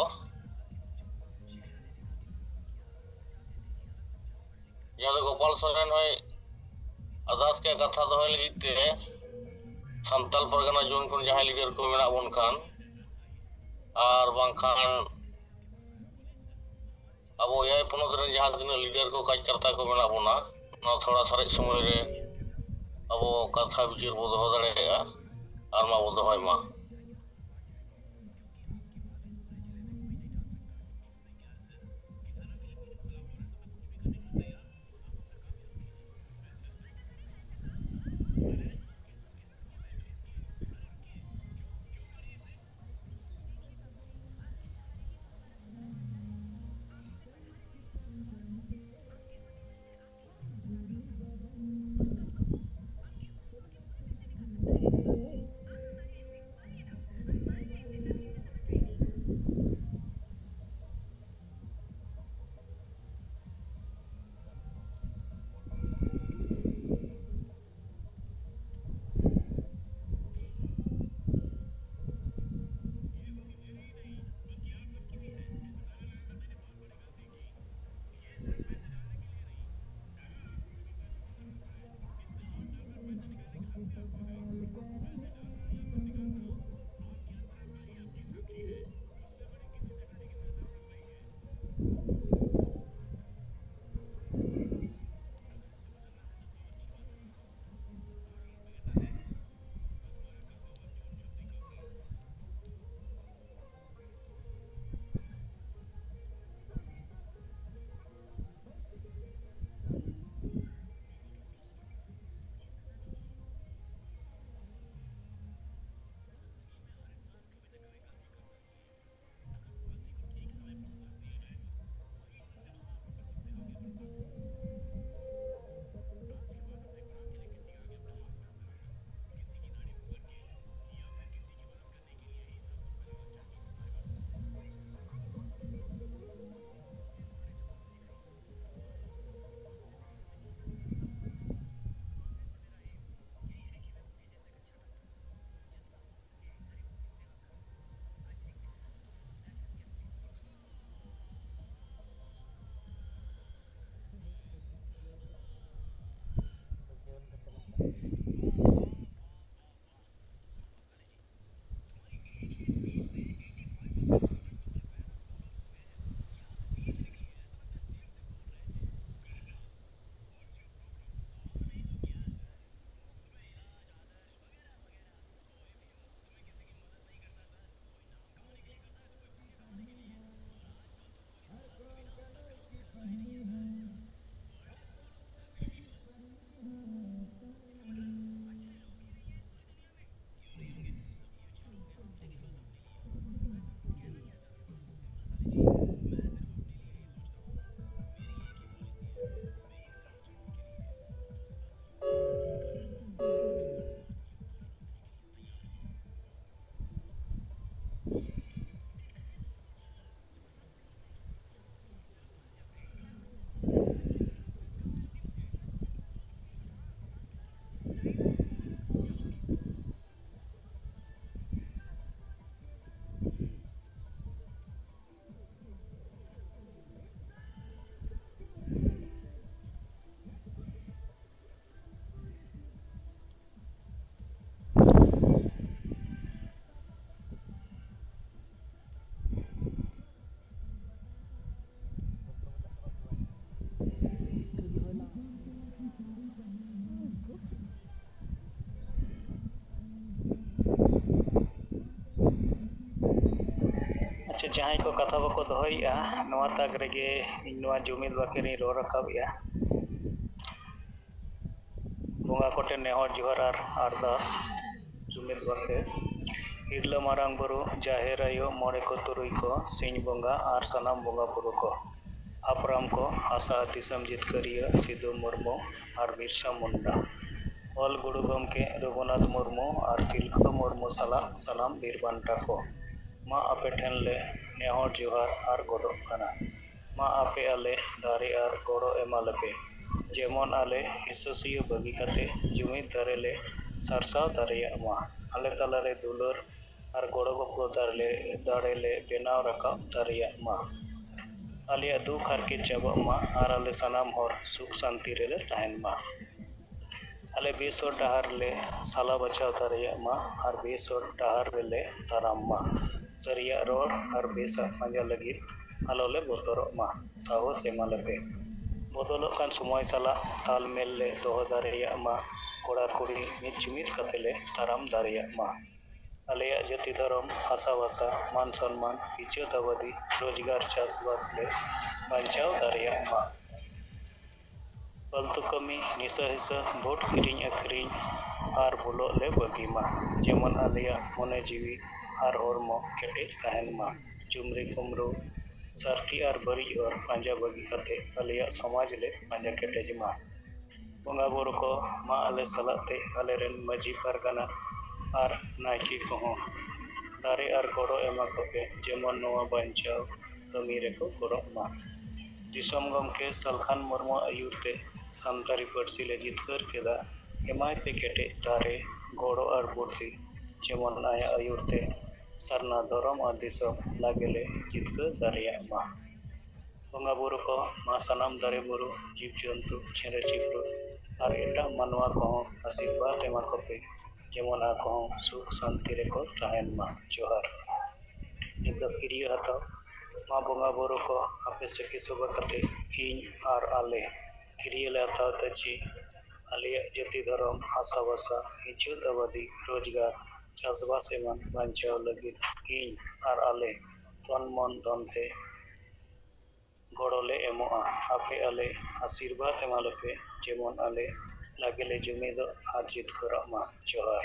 ᱡᱟᱦᱟᱸ ᱫᱚ ᱜᱳᱯᱟᱞ ᱥᱚᱨᱮᱱ ᱦᱚᱸᱭ ᱟᱨᱫᱟᱥ ᱠᱮ ᱠᱟᱛᱷᱟ ᱫᱚᱦᱚᱭ ᱞᱟᱹᱜᱤᱫ ᱛᱮ ᱥᱟᱱᱛᱟᱞ ᱯᱟᱨᱜᱟᱱᱟ ᱡᱩᱱ ᱠᱷᱚᱱ ᱡᱟᱦᱟᱸᱭ ᱞᱤᱰᱟᱨ ᱠᱚ ᱢᱮᱱᱟᱜ ᱵᱚᱱ ᱠᱷᱟᱱ ᱟᱨ ᱵᱟᱝᱠᱷᱟᱱ ᱟᱵᱚ 6 ᱯᱚᱱᱚᱛ ᱨᱮᱱ ᱡᱟᱦᱟᱸ ᱛᱤᱱᱟᱹᱜ ᱞᱤᱰᱟᱨ ᱠᱚ ᱠᱟᱡᱽᱠᱟᱨᱛᱟ ᱠᱚ ᱢᱮᱱᱟᱜ ᱵᱚᱱᱟ ᱱᱚᱣᱟ ᱛᱷᱚᱲᱟ ᱥᱟᱨᱮᱡ ᱥᱚᱢᱚᱭ ᱨᱮ ᱟᱵᱚ ᱠᱟᱛᱷᱟ ᱵᱤᱪᱟᱹᱨ ᱵᱚ ᱫᱚᱦᱚ ᱫᱟᱲᱮᱭᱟᱜᱼᱟ ᱟᱨ ᱢᱟ ᱵᱚ ᱫᱚᱦᱚᱭ ᱢᱟ ᱟᱪᱪᱷᱟ ᱡᱟᱦᱟᱸᱭ ᱠᱚ ᱠᱟᱛᱷᱟ ᱵᱟᱠᱚ ᱫᱚᱦᱚᱭᱮᱜᱼᱟ ᱱᱚᱣᱟ ᱛᱟᱠ ᱨᱮᱜᱮ ᱤᱧ ᱱᱚᱣᱟ ᱡᱩᱢᱤᱫ ᱵᱟᱠᱷᱮᱨᱤᱧ ᱨᱚᱲ ᱨᱟᱠᱟᱵᱮᱜᱼᱟ ᱵᱚᱸᱜᱟ ᱠᱚᱴᱷᱮᱱ ᱱᱮᱦᱚᱨ ᱡᱚᱦᱟᱨ ᱟᱨ ᱟᱨᱫᱟᱥ ᱡᱩᱢᱤᱫ ᱵᱟᱠᱷᱮᱨ ᱦᱤᱨᱞᱟᱹ ᱢᱟᱨᱟᱝ ᱵᱩᱨᱩ ᱡᱟᱦᱮᱨ ᱟᱭᱳ ᱢᱚᱬᱮ ᱠᱚ ᱛᱩᱨᱩᱭ ko ᱥᱤᱧ ᱵᱚᱸᱜᱟ ᱟᱨ ᱥᱟᱱᱟᱢ ᱵᱚᱸᱜᱟ ᱵᱩᱨᱩ ko ᱦᱟᱯᱲᱟᱢ ko ᱦᱟᱥᱟ ᱫᱤᱥᱚᱢ ᱡᱤᱛᱠᱟᱹᱨᱤᱭᱟᱹ ᱥᱤᱫᱩ ᱢᱩᱨᱢᱩ ᱟᱨ ᱵᱤᱨᱥᱟ ᱢᱩᱱᱰᱟ ᱚᱞ ᱜᱩᱨᱩ ᱜᱚᱢᱠᱮ ᱨᱚᱜᱷᱩᱱᱟᱛᱷ ᱢᱩᱨᱢᱩ ᱟᱨ ᱛᱤᱞᱠᱟᱹ ᱢᱩᱨᱢᱩ ᱥᱟᱞᱟᱜ ᱥᱟᱱᱟᱢ ᱵᱤᱨ ᱵᱟᱱᱴᱟ ko ᱢᱟ ᱟᱯᱮ ᱴᱷᱮᱱ ᱞᱮ ᱱᱮᱦᱚᱨ ᱡᱚᱦᱟᱨ ᱟᱨ ᱜᱚᱰᱚᱜ ᱠᱟᱱᱟ ᱢᱟ ᱟᱯᱮ ᱟᱞᱮ ᱫᱟᱲᱮ ᱟᱨ ᱜᱚᱲᱚ ᱮᱢᱟᱞᱮᱯᱮ ᱡᱮᱢᱚᱱ ᱟᱞᱮ ᱦᱤᱥᱟᱹᱥᱩᱭᱟᱹ ᱵᱟᱹᱜᱤ ᱠᱟᱛᱮ ᱡᱩᱢᱤᱫ ᱫᱟᱲᱮ ᱞᱮ ᱥᱟᱨᱥᱟᱣ ᱫᱟᱲᱮᱭᱟᱜ ᱢᱟ ᱟᱞᱮ ᱛᱟᱞᱟᱨᱮ ᱫᱩᱞᱟᱹᱲ ᱟᱨ ᱜᱚᱲᱚ ᱜᱚᱯᱚᱲᱚ ᱫᱟᱲᱮ ᱞᱮ ᱵᱮᱱᱟᱣ ᱨᱟᱠᱟᱵ ᱫᱟᱲᱮᱭᱟᱜ ᱢᱟ ᱟᱞᱮᱭᱟᱜ ᱫᱩᱠ ᱦᱟᱨᱠᱮᱛ ᱪᱟᱵᱟᱜ ᱢᱟ ᱟᱨ ᱟᱞᱮ ᱥᱟᱱᱟᱢ ᱦᱚᱲ ᱥᱩᱠ ᱥᱟᱱᱛᱤ ᱨᱮᱞᱮ ᱛᱟᱦᱮᱱ ᱢᱟ। ᱟᱞᱮ ᱵᱮᱥ ᱦᱚᱨ ᱰᱟᱦᱟᱨ ᱞᱮ ᱥᱟᱞᱟ ᱵᱟᱪᱷᱟᱣ ᱫᱟᱲᱮᱭᱟᱜ ᱢᱟ ᱟᱨ ᱵᱮᱥ ᱦᱚᱨ ᱰᱟᱦᱟर ᱨᱮᱞᱮ ᱛᱟᱲᱟᱢ ᱢᱟ। ᱥᱟᱹᱨᱤᱭᱟᱜ ᱨᱚᱲ ᱟᱨ ᱵᱮᱥᱟᱜ ᱯᱟᱸᱡᱟ ᱞᱟᱹᱜᱤᱫ ᱟᱞᱚᱞᱮ ᱵᱚᱛᱚᱨᱚᱜ ᱢᱟ। ᱥᱟᱦᱚᱥ ᱮᱢᱟᱞᱮᱯᱮ। ᱵᱚᱫᱚᱞᱚᱜ ᱠᱟᱱ ᱥᱚᱢᱚᱭ ᱥᱟᱞᱟᱜ ᱛᱟᱞᱢᱮᱞ ᱞᱮ ᱫᱚᱦᱚ ᱫᱟᱲᱮᱭᱟᱜ ᱢᱟ। ᱠᱚᱲᱟ ᱠᱩᱲᱤ ᱢᱤᱫ ᱡᱩᱢᱤᱫ ᱠᱟᱛᱮ ᱞᱮ ᱛᱟᱲᱟᱢ ᱫᱟᱲᱮᱭᱟᱜ ᱢᱟ। ᱟᱞᱮᱭᱟᱜ ᱡᱟᱹᱛᱤ ᱫᱷᱚᱨᱚᱢ ᱦᱟᱥᱟ ᱵᱷᱟᱥᱟ ᱢᱟᱱ ᱥᱚᱱᱢᱟᱱ ᱤᱡᱽᱡᱚᱛ ᱟᱵᱟᱫᱤ ᱨᱳᱡᱽᱜᱟᱨ ᱪᱟᱥᱵᱟᱥ ᱞᱮ ᱵᱟᱧᱪᱟᱣ ᱫᱟᱲᱮᱭᱟᱜ ᱢᱟ। ᱯᱷᱟᱞᱛᱩ ᱠᱟᱹᱢᱤ ᱱᱤᱥᱟᱹ ᱦᱤᱥᱟᱹ ᱵᱷᱳᱴ ᱠᱤᱨᱤᱧ ᱟᱹᱠᱷᱨᱤᱧ ᱟᱨ ᱵᱷᱩᱞᱚᱜ ᱞᱮ ᱵᱟᱹᱜᱤ ᱢᱟ। ᱡᱮᱢᱚᱱ ᱟᱞᱮᱭᱟᱜ ᱢᱚᱱᱮ ᱡᱤᱣᱤ ᱟᱨ ᱦᱚᱲᱢᱚ ᱠᱮᱴᱮᱡ ᱛᱟᱦᱮᱱ ᱢᱟ। ᱡᱩᱢᱨᱤ ᱠᱩᱢᱲᱩ ᱥᱟᱹᱨᱛᱷᱤ ᱟᱨ ᱵᱟᱹᱲᱤᱡ ᱦᱚᱨ ᱯᱟᱸᱡᱟ ᱵᱟᱹᱜᱤ ᱠᱟᱛᱮ ᱟᱞᱮᱭᱟᱜ ᱥᱚᱢᱟᱡᱽ ᱞᱮ ᱯᱟᱸᱡᱟ ᱠᱮᱴᱮᱡ ᱢᱟ। ᱵᱚᱸᱜᱟ ᱵᱩᱨᱩ ᱠᱚ ᱢᱟ ᱟᱞᱮ ᱥᱟᱞᱟᱜ ᱛᱮ ᱟᱞᱮᱨᱮᱱ ᱢᱟᱺᱡᱷᱤ ᱯᱟᱨᱜᱟᱱᱟ ᱟᱨ ᱱᱟᱭᱠᱮ ᱠᱚᱦᱚᱸ ᱫᱟᱲᱮ ᱟᱨ ᱜᱚᱲᱚ ᱮᱢᱟ ᱠᱚᱯᱮ ᱡᱮᱢᱚᱱ ᱱᱚᱣᱟ ᱵᱟᱧᱪᱟᱣ ᱠᱟᱹᱢᱤ ᱨᱮᱠᱚ ᱜᱚᱲᱚᱜ ᱢᱟ। ᱫᱤᱥᱚᱢ ᱜᱚᱢᱠᱮ ᱥᱟᱞᱠᱷᱟᱱ ᱢᱩᱨᱢᱩᱣᱟᱜ ᱟᱹᱭᱩᱨ ᱛᱮ ᱥᱟᱱᱛᱟᱲᱤ ᱯᱟᱹᱨᱥᱤ ᱞᱮ ᱡᱤᱛᱠᱟᱹᱨ ᱠᱮᱫᱟ। ᱮᱢᱟᱭ ᱯᱮ ᱠᱮᱴᱮᱡ ᱫᱟᱲᱮ ᱜᱚᱲᱚ ᱟᱨ ᱵᱩᱫᱽᱫᱷᱤ ᱡᱮᱢᱚᱱ ᱟᱭᱟᱜ ᱟᱹᱭᱩᱨ ᱛᱮ ᱥᱟᱨᱱᱟ ᱫᱷᱚᱨᱚᱢ ᱟᱨ ᱫᱤᱥᱚᱢ ᱞᱟᱜᱮ ᱡᱤᱛᱠᱟᱹᱨ ᱫᱟᱲᱮᱭᱟᱜ ᱢᱟ। ᱵᱚᱸᱜᱟ ᱵᱩᱨᱩ ᱠᱚ ᱢᱟ ᱥᱟᱱᱟᱢ ᱫᱟᱨᱮ ᱵᱩᱨᱩ ᱡᱤᱵᱽ ᱡᱚᱱᱛᱩ ᱪᱮᱬᱮ ᱪᱤᱯᱨᱩᱫ ᱟᱨ ᱮᱴᱟᱜ ᱢᱟᱱᱣᱟ ᱠᱚᱦᱚᱸ ᱟᱥᱤᱨᱵᱟᱫ ᱮᱢᱟ ᱠᱚᱯᱮ ᱡᱮᱢᱚᱱ ᱟᱠᱚ ᱦᱚᱸ ᱥᱩᱠ ᱥᱟᱱᱛᱤ ᱨᱮᱠᱚ ᱛᱟᱦᱮᱱ ᱢᱟ। ᱡᱚᱦᱟᱨ। ᱱᱤᱛ ᱫᱚ ᱠᱤᱨᱤᱭᱟᱹ ᱦᱟᱛᱟᱣ ᱢᱟ ᱵᱚᱸᱜᱟ ᱵᱩᱨᱩ ᱠᱚ ᱟᱯᱮ ᱥᱟᱹᱠᱷᱤ ᱥᱚᱵᱷᱟ ᱠᱟᱛᱮ ᱤᱧ ᱟᱨ ᱟᱞᱮ ᱠᱤᱨᱤᱭᱟᱹ ᱞᱮ ᱦᱟᱛᱟᱣ ᱮᱫᱟ ᱡᱮ ᱟᱞᱮᱭᱟᱜ ᱡᱟᱹᱛᱤ ᱫᱷᱚᱨᱚᱢ ᱦᱟᱥᱟ ᱵᱷᱟᱥᱟ ᱤᱡᱽᱡᱚᱛ ᱟᱵᱟᱫᱤ ᱨᱳᱡᱽᱜᱟᱨ ᱪᱟᱥᱵᱟᱥ ᱮᱢᱟᱱ ᱵᱟᱧᱪᱟᱣ ᱞᱟᱹᱜᱤᱫ ᱤᱧ ᱟᱨ ᱟᱞᱮ ᱛᱚᱱ ᱢᱚᱱ ᱫᱷᱚᱱ ᱛᱮ ᱜᱚᱲᱚ ᱞᱮ ᱮᱢᱚᱜᱼᱟ। ᱟᱯᱮ ᱟᱞᱮ ᱟᱥᱤᱨᱵᱟᱫ ᱮᱢᱟᱞᱮᱯᱮ ᱡᱮᱢᱚᱱ ᱟᱞᱮ ᱞᱟᱜᱮ ᱞᱮ ᱡᱩᱢᱤᱫᱚᱜ ᱟᱨ ᱡᱤᱛᱠᱟᱹᱨᱚᱜ ᱢᱟ। ᱡᱚᱦᱟᱨ।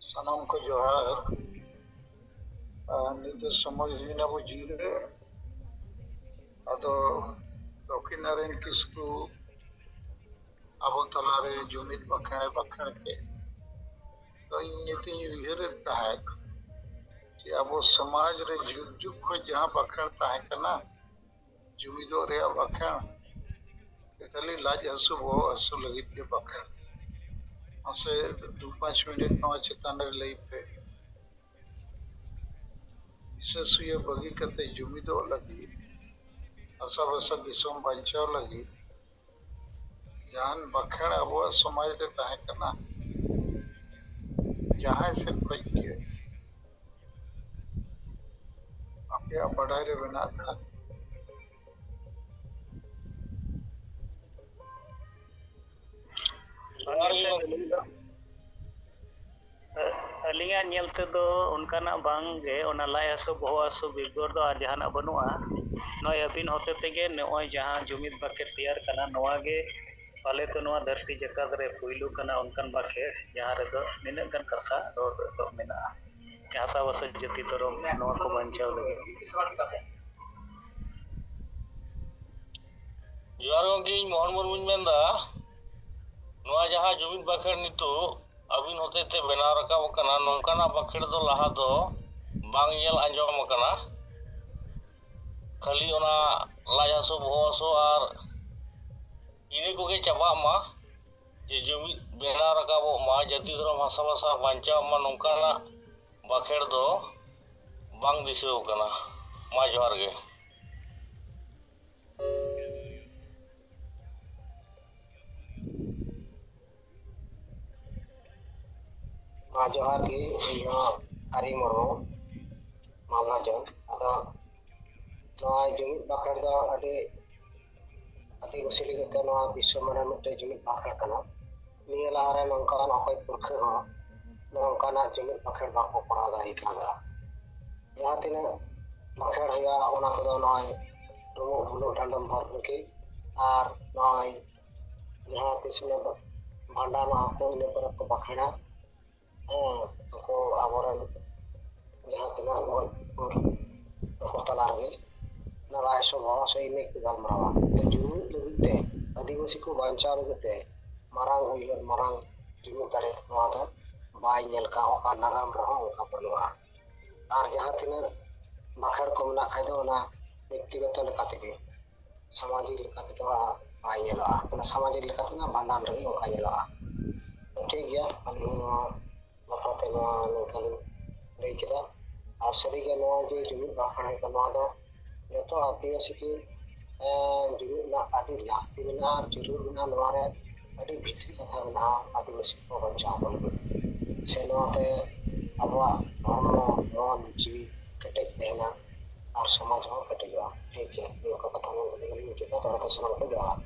ᱥᱟᱱᱟᱢ ᱠᱚ ᱡᱚᱦᱟᱨ। ᱱᱤᱛ ᱫᱚ ᱥᱚᱢᱚᱭ ᱦᱩᱭᱱᱟ ᱟᱵᱚ ᱡᱤᱨᱟᱹ ᱟᱫᱚ ᱫᱚᱠᱷᱤᱱ ᱱᱟᱨᱟᱭᱚᱱ ᱠᱤᱥᱠᱩ ᱟᱵᱚ ᱛᱟᱞᱟᱨᱮ ᱡᱩᱢᱤᱫ ᱵᱟᱠᱷᱮᱬᱮ ᱵᱟᱠᱷᱮᱬ ᱠᱮᱫ ᱫᱚ ᱤᱧ ᱱᱤᱛᱤᱧ ᱩᱭᱦᱟᱹᱨᱮᱫ ᱛᱟᱦᱮᱸᱫ ᱡᱮ ᱟᱵᱚ ᱥᱚᱢᱟᱡᱽ ᱨᱮ ᱡᱩᱜᱽ ᱡᱩᱜᱽ ᱠᱷᱚᱱ ᱡᱟᱦᱟᱸ ᱵᱟᱠᱷᱮᱬ ᱛᱟᱦᱮᱸ ᱠᱟᱱᱟ ᱡᱩᱢᱤᱫᱚᱜ ᱨᱮᱭᱟᱜ ᱵᱟᱠᱷᱮᱬ ᱠᱷᱟᱹᱞᱤ ᱞᱟᱡ ᱦᱟᱹᱥᱩ ᱵᱚᱦᱚᱜ ᱦᱟᱹᱥᱩ ᱞᱟᱹᱜᱤᱫ ᱜᱮ ᱵᱟᱠᱷᱮᱬ ᱢᱟᱥᱮ 2-5 ᱢᱤᱱᱤᱴ ᱱᱚᱣᱟ ᱪᱮᱛᱟᱱ ᱨᱮ ᱞᱟᱹᱭ ᱯᱮ ᱦᱤᱥᱟᱹ ᱥᱩᱭᱟᱹ ᱵᱟᱹᱜᱤ ᱠᱟᱛᱮ ᱡᱩᱢᱤᱫᱚᱜ ᱞᱟᱹᱜᱤᱫ ᱦᱟᱥᱟ ᱵᱷᱟᱥᱟ ᱫᱤᱥᱚᱢ ᱵᱟᱧᱪᱟᱣ ᱞᱟᱹᱜᱤᱫ ᱡᱟᱦᱟᱱ ᱵᱟᱠᱷᱮᱬ ᱟᱵᱚᱣᱟᱜ ᱥᱚᱢᱟᱡᱽ ᱨᱮ ᱛᱟᱦᱮᱸ ᱠᱟᱱᱟ ᱡᱟᱦᱟᱸᱭ ᱥᱮᱫ ᱠᱷᱚᱡ ᱜᱮ ᱟᱯᱮᱭᱟᱜ ᱵᱟᱰᱟᱭ ᱨᱮ ᱢᱮᱱᱟᱜ ᱠᱷᱟᱱ ᱟᱹᱞᱤᱧᱟᱜ ᱧᱮᱞ ᱛᱮᱫᱚ ᱚᱱᱠᱟᱱᱟᱜ ᱵᱟᱝᱜᱮ ᱚᱱᱟ ᱞᱟᱡ ᱦᱟᱹᱥᱩ ᱵᱚᱦᱚᱜ ᱦᱟᱹᱥᱩ ᱵᱮᱜᱚᱨ ᱫᱚ ᱟᱨ ᱡᱟᱦᱟᱱᱟᱜ ᱵᱟᱹᱱᱩᱜᱼᱟ ᱱᱚᱜᱼᱚᱭ ᱟᱹᱵᱤᱱ ᱦᱚᱛᱮ ᱛᱮᱜᱮ ᱱᱚᱜᱼᱚᱭ ᱡᱟᱦᱟᱸ ᱡᱩᱢᱤᱫ ᱵᱟᱠᱷᱮᱬ ᱛᱮᱭᱟᱨ ᱠᱟᱱᱟ ᱱᱚᱣᱟ ᱜᱮ ᱯᱟᱞᱮ ᱛᱚ ᱱᱚᱣᱟ ᱫᱷᱟᱹᱨᱛᱤ ᱡᱟᱠᱟᱛ ᱨᱮ ᱯᱩᱭᱞᱩ ᱠᱟᱱᱟ ᱚᱱᱠᱟᱱ ᱵᱟᱠᱷᱮᱬ ᱡᱟᱦᱟᱸ ᱨᱮᱫᱚ ᱱᱤᱱᱟᱹᱜ ᱜᱟᱱ ᱠᱟᱛᱷᱟ ᱨᱚᱲ ᱨᱚᱫᱚᱜ ᱢᱮᱱᱟᱜᱼᱟ ᱦᱟᱥᱟ ᱵᱷᱟᱥᱟ ᱡᱟᱹᱛᱤ ᱫᱷᱚᱨᱚᱢ ᱱᱚᱣᱟ ᱠᱚ ᱵᱟᱧᱪᱟᱣ ᱞᱟᱹᱜᱤᱫ। ᱡᱚᱦᱟᱨ ᱜᱚᱝᱠᱮ ᱤᱧ ᱢᱳᱦᱚᱱ ᱢᱩᱨᱢᱩᱧ ᱢᱮᱱᱫᱟ ᱱᱚᱣᱟ ᱡᱟᱦᱟᱸ ᱡᱩᱢᱤᱫ ᱵᱟᱠᱷᱮᱬ ᱱᱤᱛᱚᱜ ᱟᱹᱵᱤᱱ ᱦᱚᱛᱮ ᱛᱮ ᱵᱮᱱᱟᱣ ᱨᱟᱠᱟᱵ ᱟᱠᱟᱱᱟ ᱱᱚᱝᱠᱟᱱᱟᱜ ᱵᱟᱠᱷᱮᱬ ᱫᱚ ᱞᱟᱦᱟ ᱫᱚ ᱵᱟᱝ ᱧᱮᱞ ᱟᱸᱡᱚᱢ ᱟᱠᱟᱱᱟ ᱠᱷᱟᱹᱞᱤ ᱚᱱᱟ ᱞᱟᱡ ᱦᱟᱹᱥᱩ ᱵᱚᱦᱚᱜ ᱦᱟᱹᱥᱩ ᱟᱨ ᱤᱱᱟᱹ ᱠᱚᱜᱮ ᱪᱟᱵᱟᱜ ᱢᱟ ᱡᱮ ᱡᱩᱢᱤᱫ ᱵᱮᱱᱟᱣ ᱨᱟᱠᱟᱵᱚᱜ ᱢᱟ ᱡᱟᱹᱛᱤ ᱫᱷᱚᱨᱚᱢ ᱦᱟᱥᱟ ᱵᱷᱟᱥᱟ ᱵᱟᱧᱪᱟᱣ ᱢᱟ ᱱᱚᱝᱠᱟᱱᱟᱜ ᱵᱟᱠᱷᱮᱬ ᱫᱚ ᱵᱟᱝ ᱫᱤᱥᱟᱹᱣ ᱠᱟᱱᱟ ᱢᱟ ᱡᱚᱦᱟᱨ ᱜᱮ। ᱢᱟ ᱡᱚᱦᱟᱨ ᱜᱮ ᱤᱧᱦᱚᱸ ᱦᱟᱨᱤ ᱢᱩᱨᱢᱩ ᱢᱟᱞᱫᱟ ᱟᱫᱚ ᱱᱚᱣᱟ ᱡᱩᱢᱤᱫ ᱵᱟᱠᱷᱮᱬ ᱫᱚ ᱟᱹᱰᱤ ᱟᱹᱫᱤᱵᱟᱹᱥᱤ ᱞᱟᱹᱜᱤᱫ ᱛᱮ ᱱᱚᱣᱟ ᱵᱤᱥᱥᱚ ᱢᱟᱱᱮ ᱢᱤᱫᱴᱮᱡ ᱡᱩᱢᱤᱫ ᱵᱟᱠᱷᱮᱬ ᱠᱟᱱᱟ ᱱᱤᱭᱟᱹ ᱞᱟᱦᱟᱨᱮ ᱱᱚᱝᱠᱟᱱ ᱚᱠᱚᱭ ᱯᱩᱨᱠᱷᱟᱹ ᱦᱚᱸ ᱱᱚᱝᱠᱟᱱᱟᱜ ᱡᱩᱢᱤᱫ ᱵᱟᱠᱷᱮᱬ ᱵᱟᱠᱚ ᱠᱚᱨᱟᱣ ᱫᱟᱲᱮ ᱠᱟᱣᱫᱟ ᱡᱟᱦᱟᱸ ᱛᱤᱱᱟᱹᱜ ᱵᱟᱠᱷᱮᱬ ᱦᱩᱭᱩᱜᱼᱟ ᱚᱱᱟ ᱠᱚᱫᱚ ᱱᱚᱜᱼᱚᱭ ᱰᱩᱢᱵᱩᱜ ᱵᱷᱩᱞᱩᱜ ᱰᱟᱸᱰᱚᱢ ᱵᱷᱚᱨᱛᱩᱠᱤ ᱟᱨ ᱱᱚᱜᱼᱚᱭ ᱡᱟᱦᱟᱸ ᱛᱤᱥ ᱵᱷᱟᱸᱰᱟᱱᱚᱜᱼᱟ ᱠᱚ ᱤᱱᱟᱹ ᱠᱚᱨᱮ ᱠᱚ ᱵᱟᱠᱷᱮᱬᱟ ᱩᱱᱠᱩ ᱟᱵᱚᱨᱮᱱ ᱡᱟᱦᱟᱸ ᱛᱤᱱᱟᱹᱜ ᱜᱚᱡ ᱩᱱᱠᱩ ᱛᱟᱞᱟ ᱨᱮᱜᱮ ᱚᱱᱟ ᱨᱟᱭ ᱥᱚᱵᱷᱟ ᱥᱮ ᱤᱱᱟᱹ ᱠᱚ ᱜᱟᱞᱢᱟᱨᱟᱣᱟ ᱡᱩᱢᱤᱫ ᱞᱟᱹᱜᱤᱫ ᱛᱮ ᱟᱹᱫᱤᱵᱟᱹᱥᱤ ᱠᱚ ᱵᱟᱧᱪᱟᱣ ᱞᱟᱹᱜᱤᱫ ᱛᱮ ᱢᱟᱨᱟᱝ ᱩᱭᱦᱟᱹᱨ ᱢᱟᱨᱟᱝ ᱡᱩᱢᱤᱫ ᱫᱟᱲᱮ ᱱᱚᱣᱟ ᱫᱚ ᱵᱟᱭ ᱧᱮᱞ ᱠᱟᱜ ᱱᱟᱜᱟᱢ ᱨᱮᱦᱚᱸ ᱚᱱᱠᱟ ᱵᱟᱹᱱᱩᱜᱼᱟ ᱟᱨ ᱡᱟᱦᱟᱸ ᱛᱤᱱᱟᱹᱜ ᱵᱟᱠᱷᱮᱲ ᱠᱚ ᱢᱮᱱᱟᱜ ᱠᱷᱟᱡ ᱫᱚ ᱚᱱᱟ ᱵᱮᱠᱛᱤᱜᱚᱛᱚ ᱞᱮᱠᱟ ᱛᱮᱜᱮ ᱥᱟᱢᱟᱡᱤᱠ ᱞᱮᱠᱟ ᱛᱮᱫᱚ ᱵᱟᱭ ᱧᱮᱞᱚᱜᱼᱟ ᱚᱱᱟ ᱥᱟᱢᱟᱡᱤᱠ ᱞᱮᱠᱟ ᱛᱮᱫᱚ ᱵᱷᱟᱸᱰᱟᱱ ᱨᱮᱜᱮ ᱚᱱᱠᱟ ᱧᱮᱞᱚᱜᱼᱟ ᱴᱷᱤᱠ ᱜᱮᱭᱟ ᱟᱹᱞᱤᱧ ᱦᱚᱸ ᱱᱚᱣᱟ ᱵᱟᱠᱷᱨᱟᱛᱮ ᱱᱚᱣᱟ ᱱᱚᱝᱠᱟ ᱞᱤᱧ ᱞᱟᱹᱭ ᱠᱮᱫᱟ ᱟᱨ ᱥᱟᱹᱨᱤᱜᱮ ᱱᱚᱣᱟ ᱡᱮ ᱡᱩᱢᱤᱫ ᱵᱟᱠᱷᱨᱟ ᱦᱩᱭᱩᱜ ᱠᱟᱱᱟ ᱱᱚᱣᱟ ᱫᱚ ᱡᱚᱛᱚ ᱟᱹᱫᱤᱵᱟᱹᱥᱤ ᱜᱮ ᱡᱩᱢᱤᱫ ᱨᱮᱱᱟᱜ ᱟᱹᱰᱤ ᱞᱟᱹᱠᱛᱤ ᱢᱮᱱᱟᱜᱼᱟ ᱟᱨ ᱡᱟᱹᱨᱩᱲ ᱢᱮᱱᱟᱜᱼᱟ ᱱᱚᱣᱟ ᱨᱮ ᱟᱹᱰᱤ ᱵᱷᱤᱛᱨᱤ ᱠᱟᱛᱷᱟ ᱢᱮᱱᱟᱜᱼᱟ ᱟᱹᱫᱤᱵᱟᱹᱥᱤ ᱠᱚ ᱵᱟᱧᱪᱟᱣ ᱠᱚ ᱞᱟᱹᱜᱤᱫ ᱥᱮ ᱱᱚᱣᱟᱛᱮ ᱟᱵᱚᱣᱟᱜ ᱦᱚᱲᱢᱚ ᱢᱚᱱ ᱡᱤᱣᱤ ᱠᱮᱴᱮᱡ ᱛᱟᱦᱮᱱᱟ ᱟᱨ ᱥᱚᱢᱟᱡᱽ ᱦᱚᱸ ᱠᱮᱴᱮᱡᱚᱜᱼᱟ ᱴᱷᱤᱠ ᱜᱮᱭᱟ ᱱᱤᱭᱟᱹ ᱠᱚ ᱠᱟᱛᱷᱟ ᱢᱮᱱ ᱠᱟᱛᱮ ᱜᱮᱞᱤᱧ ᱢᱩᱪᱟᱹᱫᱟ ᱛᱷᱚᱲᱟ ᱛᱮ ᱥᱟᱱᱟᱢ ᱠᱚ ᱡᱚᱦᱟᱨ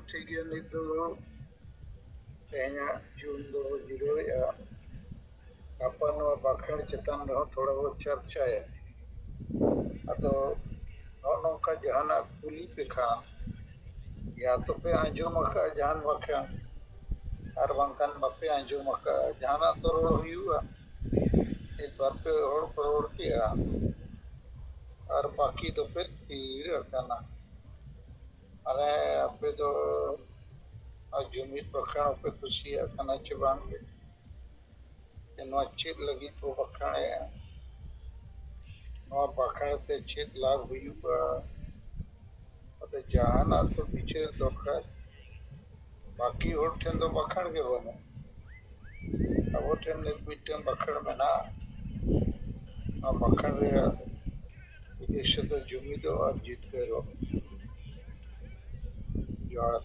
ᱴᱷᱤक ᱜᱮᱭᱟ ᱱᱤᱛ ᱫᱚ ᱛᱮᱦᱮᱧᱟᱜ ᱡᱩᱱ ᱫᱚ ᱡᱤᱨᱟᱹᱣᱮᱜᱼᱟ ᱜᱟᱯᱟ ᱱᱚᱣᱟ ᱵᱟᱠᱷᱮᱲ ᱪᱮᱛᱟᱱ ᱨᱮᱦᱚᱸ ᱛᱷᱚᱲᱟ ᱵᱚ ᱪᱟᱨᱪᱟᱭᱟ ᱟᱫᱚ ᱱᱚᱜᱼᱚ ᱱᱚᱝᱠᱟ ᱡᱟᱦᱟᱱᱟᱜ ᱠᱩᱞᱤ ᱯᱮ ᱠᱷᱟᱱ ᱭᱟ ᱛᱚᱯᱮ ᱟᱸᱡᱚᱢ ᱟᱠᱟᱫᱼᱟ ᱡᱟᱦᱟᱱ ᱵᱟᱠᱷᱮᱲ ᱟᱨ ᱵᱟᱝᱠᱷᱟᱱ ᱵᱟᱯᱮ ᱟᱸᱡᱚᱢ ᱟᱠᱟᱫᱼᱟ ᱡᱟᱦᱟᱱᱟᱜ ᱛᱚ ᱨᱚᱲ ᱦᱩᱭᱩᱜᱼᱟ ᱢᱤᱫ ᱵᱟᱨ ᱯᱮ ᱦᱚᱲ ᱯᱮ ᱨᱚᱲ ᱠᱮᱜᱼᱟ ᱟᱨ ᱵᱟᱹᱠᱤ ᱫᱚᱯᱮ ᱛᱷᱤᱨ ᱟᱠᱟᱱᱟ ᱟᱞᱮ ᱟᱯᱮ ᱫᱚ ᱡᱩᱢᱤᱫ ᱵᱟᱠᱷᱨᱟ ᱯᱮ ᱠᱩᱥᱤᱭᱟᱜ ᱠᱟᱱᱟ ᱪᱮ ᱵᱟᱝ ᱱᱚᱣᱟ ᱪᱮᱫ ᱞᱟᱹᱜᱤᱫ ᱵᱚ ᱵᱟᱠᱷᱮᱲᱮᱜᱼᱟ ᱱᱚᱣᱟ ᱵᱟᱠᱷᱮᱲ ᱛᱮ ᱪᱮᱫ ᱞᱟᱵᱷ ᱦᱩᱭᱩᱜᱼᱟ ᱟᱫᱚ ᱡᱟᱦᱟᱱᱟᱜ ᱛᱚ ᱵᱤᱪᱟᱹᱨ ᱫᱚᱨᱠᱟর ᱵᱟᱹᱠᱤ ᱦᱚᱲ ᱴᱷᱮᱱ ᱫᱚ ᱵᱟᱠᱷᱮᱲ ᱜᱮ ᱵᱟᱹᱱᱩᱜ ᱟᱵᱚ ᱴᱷᱮᱱ ᱢᱤᱫᱴᱮᱱ ᱵᱟᱠᱷᱮᱲ ᱢᱮᱱᱟᱜᱼᱟ ᱱᱚᱣᱟ ᱵᱟᱠᱷᱮᱲ ᱨᱮᱭᱟᱜ ᱩᱫᱽᱫᱮᱥᱥᱚ ᱫᱚ ᱡᱩᱢᱤᱫᱚᱜ ᱟᱨ ᱡᱤᱛᱠᱟᱹᱨᱚᱜ ᱡᱚᱦᱟᱨ